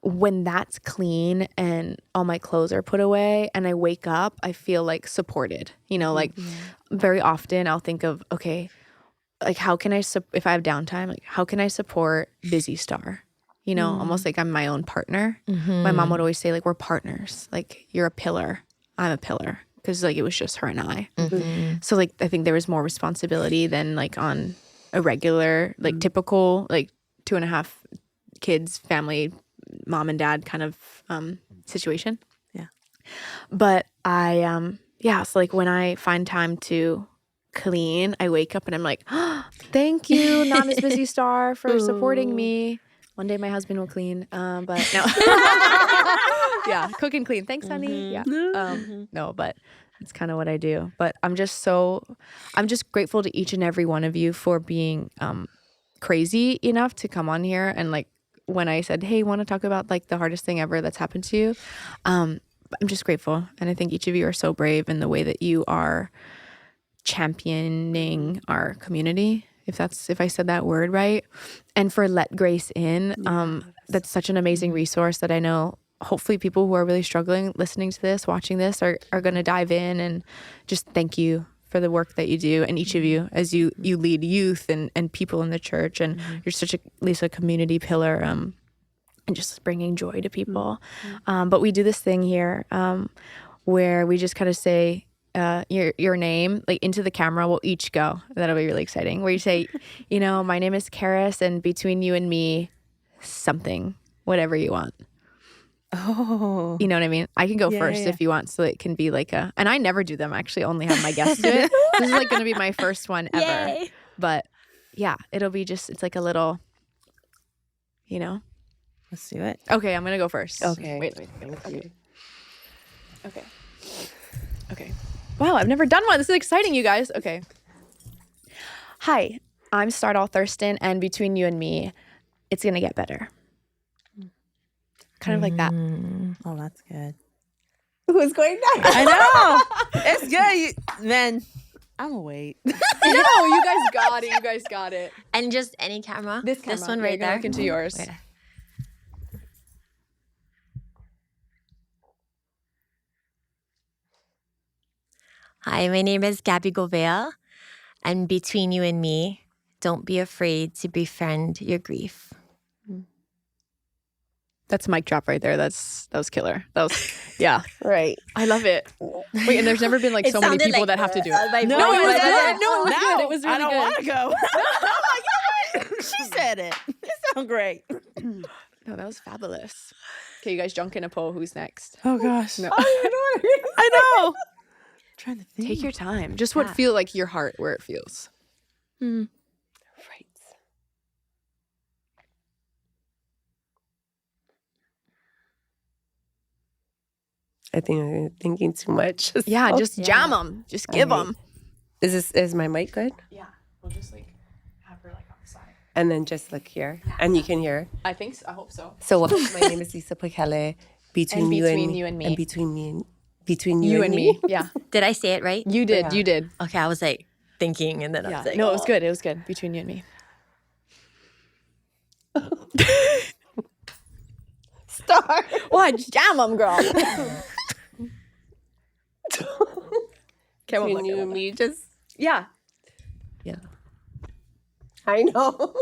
when that's clean and all my clothes are put away and I wake up, I feel like supported. Like very often I'll think of, okay, like how can I if I have downtime, like how can I support Busy Star? you know, almost like I'm my own partner. My mom would always say, like, we're partners. Like, you're a pillar. I'm a pillar. Because, like, it was just her and I. So, like, I think there was more responsibility than, like, on a regular, like, typical, like, 2.5 kids, family, mom and dad kind of situation. Yeah. But so, like, when I find time to clean, I wake up and I'm like, oh, thank you, Not Miss Busy Star, for supporting me. One day my husband will clean, but no. Yeah, cook and clean. Thanks, honey. Yeah. No, but it's kind of what I do. But I'm just grateful to each and every one of you for being crazy enough to come on here. And like when I said, hey, want to talk about like the hardest thing ever that's happened to you? I'm just grateful. And I think each of you are so brave in the way that you are championing our community, if I said that word right, and for Let Grace In. That's such an amazing resource that I know hopefully people who are really struggling listening to this, watching this, are going to dive in. And just thank you for the work that you do, and each of you as you lead youth and people in the church, and you're such a community pillar, and just bringing joy to people. But we do this thing here where we just kind of say your name like into the camera. We'll each go. That'll be really exciting. Where you say, you know, my name is Karis, and between you and me, something, whatever you want. Oh, You know what I mean? I can go first if you want, so it can be like and I never do them. I actually only have my guests do it. This is like going to be my first one ever. Yay. But yeah, it'll be it's like a little, you know. let's do it. Okay, I'm going to go first. Okay. Wait. Okay. Okay. Wow, I've never done one. This is exciting, you guys. Okay. Hi, I'm Stardall Thurston, and between you and me, it's going to get better. Kind of like that. Oh, that's good. Who's going next? I know. It's good. Then I'm gonna wait. No, you guys got it. You guys got it. And just any camera. This camera. This one Yeah, right you're gonna there. look into yours. Wait. Hi, my name is Gabby Govea, and between you and me, don't be afraid to befriend your grief. That's mic drop right there. That was killer. That was, yeah. Right. I love it. Wait, and there's never been like It so many sounded people like that have to do it. my No, voice it was was- good. No, it was good. It was really I don't good. want to go. I'm like, she said it. It sounds great. No, that was fabulous. Okay, you guys junk in a poll. Who's next? Oh gosh. No. I know. Trying to think. Take your time. Just what Yeah. feel like your heart where it feels. Right. I think I'm thinking too much. Yeah, So- just jam them. Just give them. Is my mic good? Yeah, we'll just like have her like on the side. And then just look here, and you can hear. I think so. I hope so. So my name is Lisa Pekele. Between you and me, and between you and me. Yeah, Did I say it right? you did. Yeah. You did. Okay, I was like thinking, and then I Yeah. was like, No, it was oh. good. It was good. Between you and me. Star. What? Jam them, girl. Okay, I won't Between look, I you won't and me, just Yeah. yeah. I know.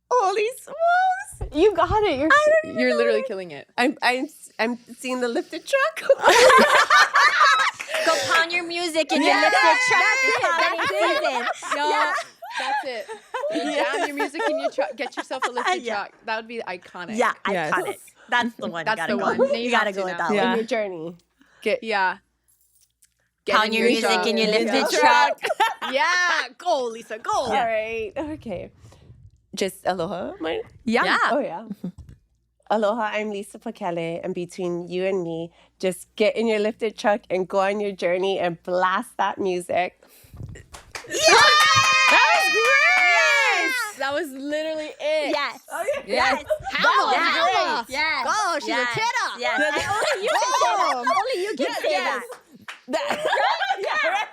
Holy smokes! You got it. You're literally killing it. I'm seeing the lifted truck. Go pound your music and your lifted truck is holiday season. No, that's it. You jam your music in your truck. Get yourself a lifted Yeah. truck. That would be iconic. Yeah, Yes. iconic. That's the one. That's you gotta the go. one. with. Now you You gotta have to go with now. that Yeah. one. In your journey. Yeah. Get Pound in your music truck. in your lifted Yeah. truck. Yeah. Go, Lisa. Go. All right. Okay. Just aloha. Yeah. Oh yeah. Aloha, I'm Lisa Pekele, and between you and me, just get in your lifted truck and go on your journey and blast that music. That was literally it. Yes. Yes. Hammer. Yes. Yes. Oh, she's yes. a kiddo. Yes. And only you can say that. Only you can say that.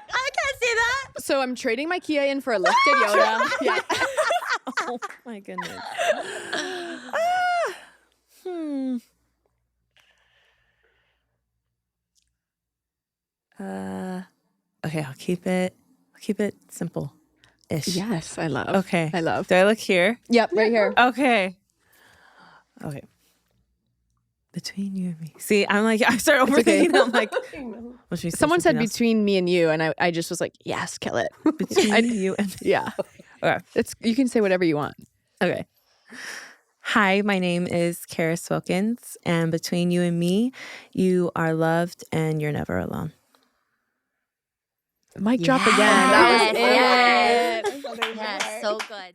I can't say that. So I'm trading my Kia in for a lifted Yoda. Yeah. Oh my goodness. Okay, I'll keep it simple. Ish. Yes, I love. Okay. I love. Do I look here? Yep, right here. Okay. Okay. Between you and me. See, I'm like, I start overthinking. I'm like, what should we say? Someone said Something else? between me and you, and I just was like, yes, kill it. Between you and me. Yeah. Okay. You can say whatever you want. Okay. Hi, my name is Karis Wilkins, and between you and me, you are loved and you're never alone. Mic drop again. That was it. Yes, so good.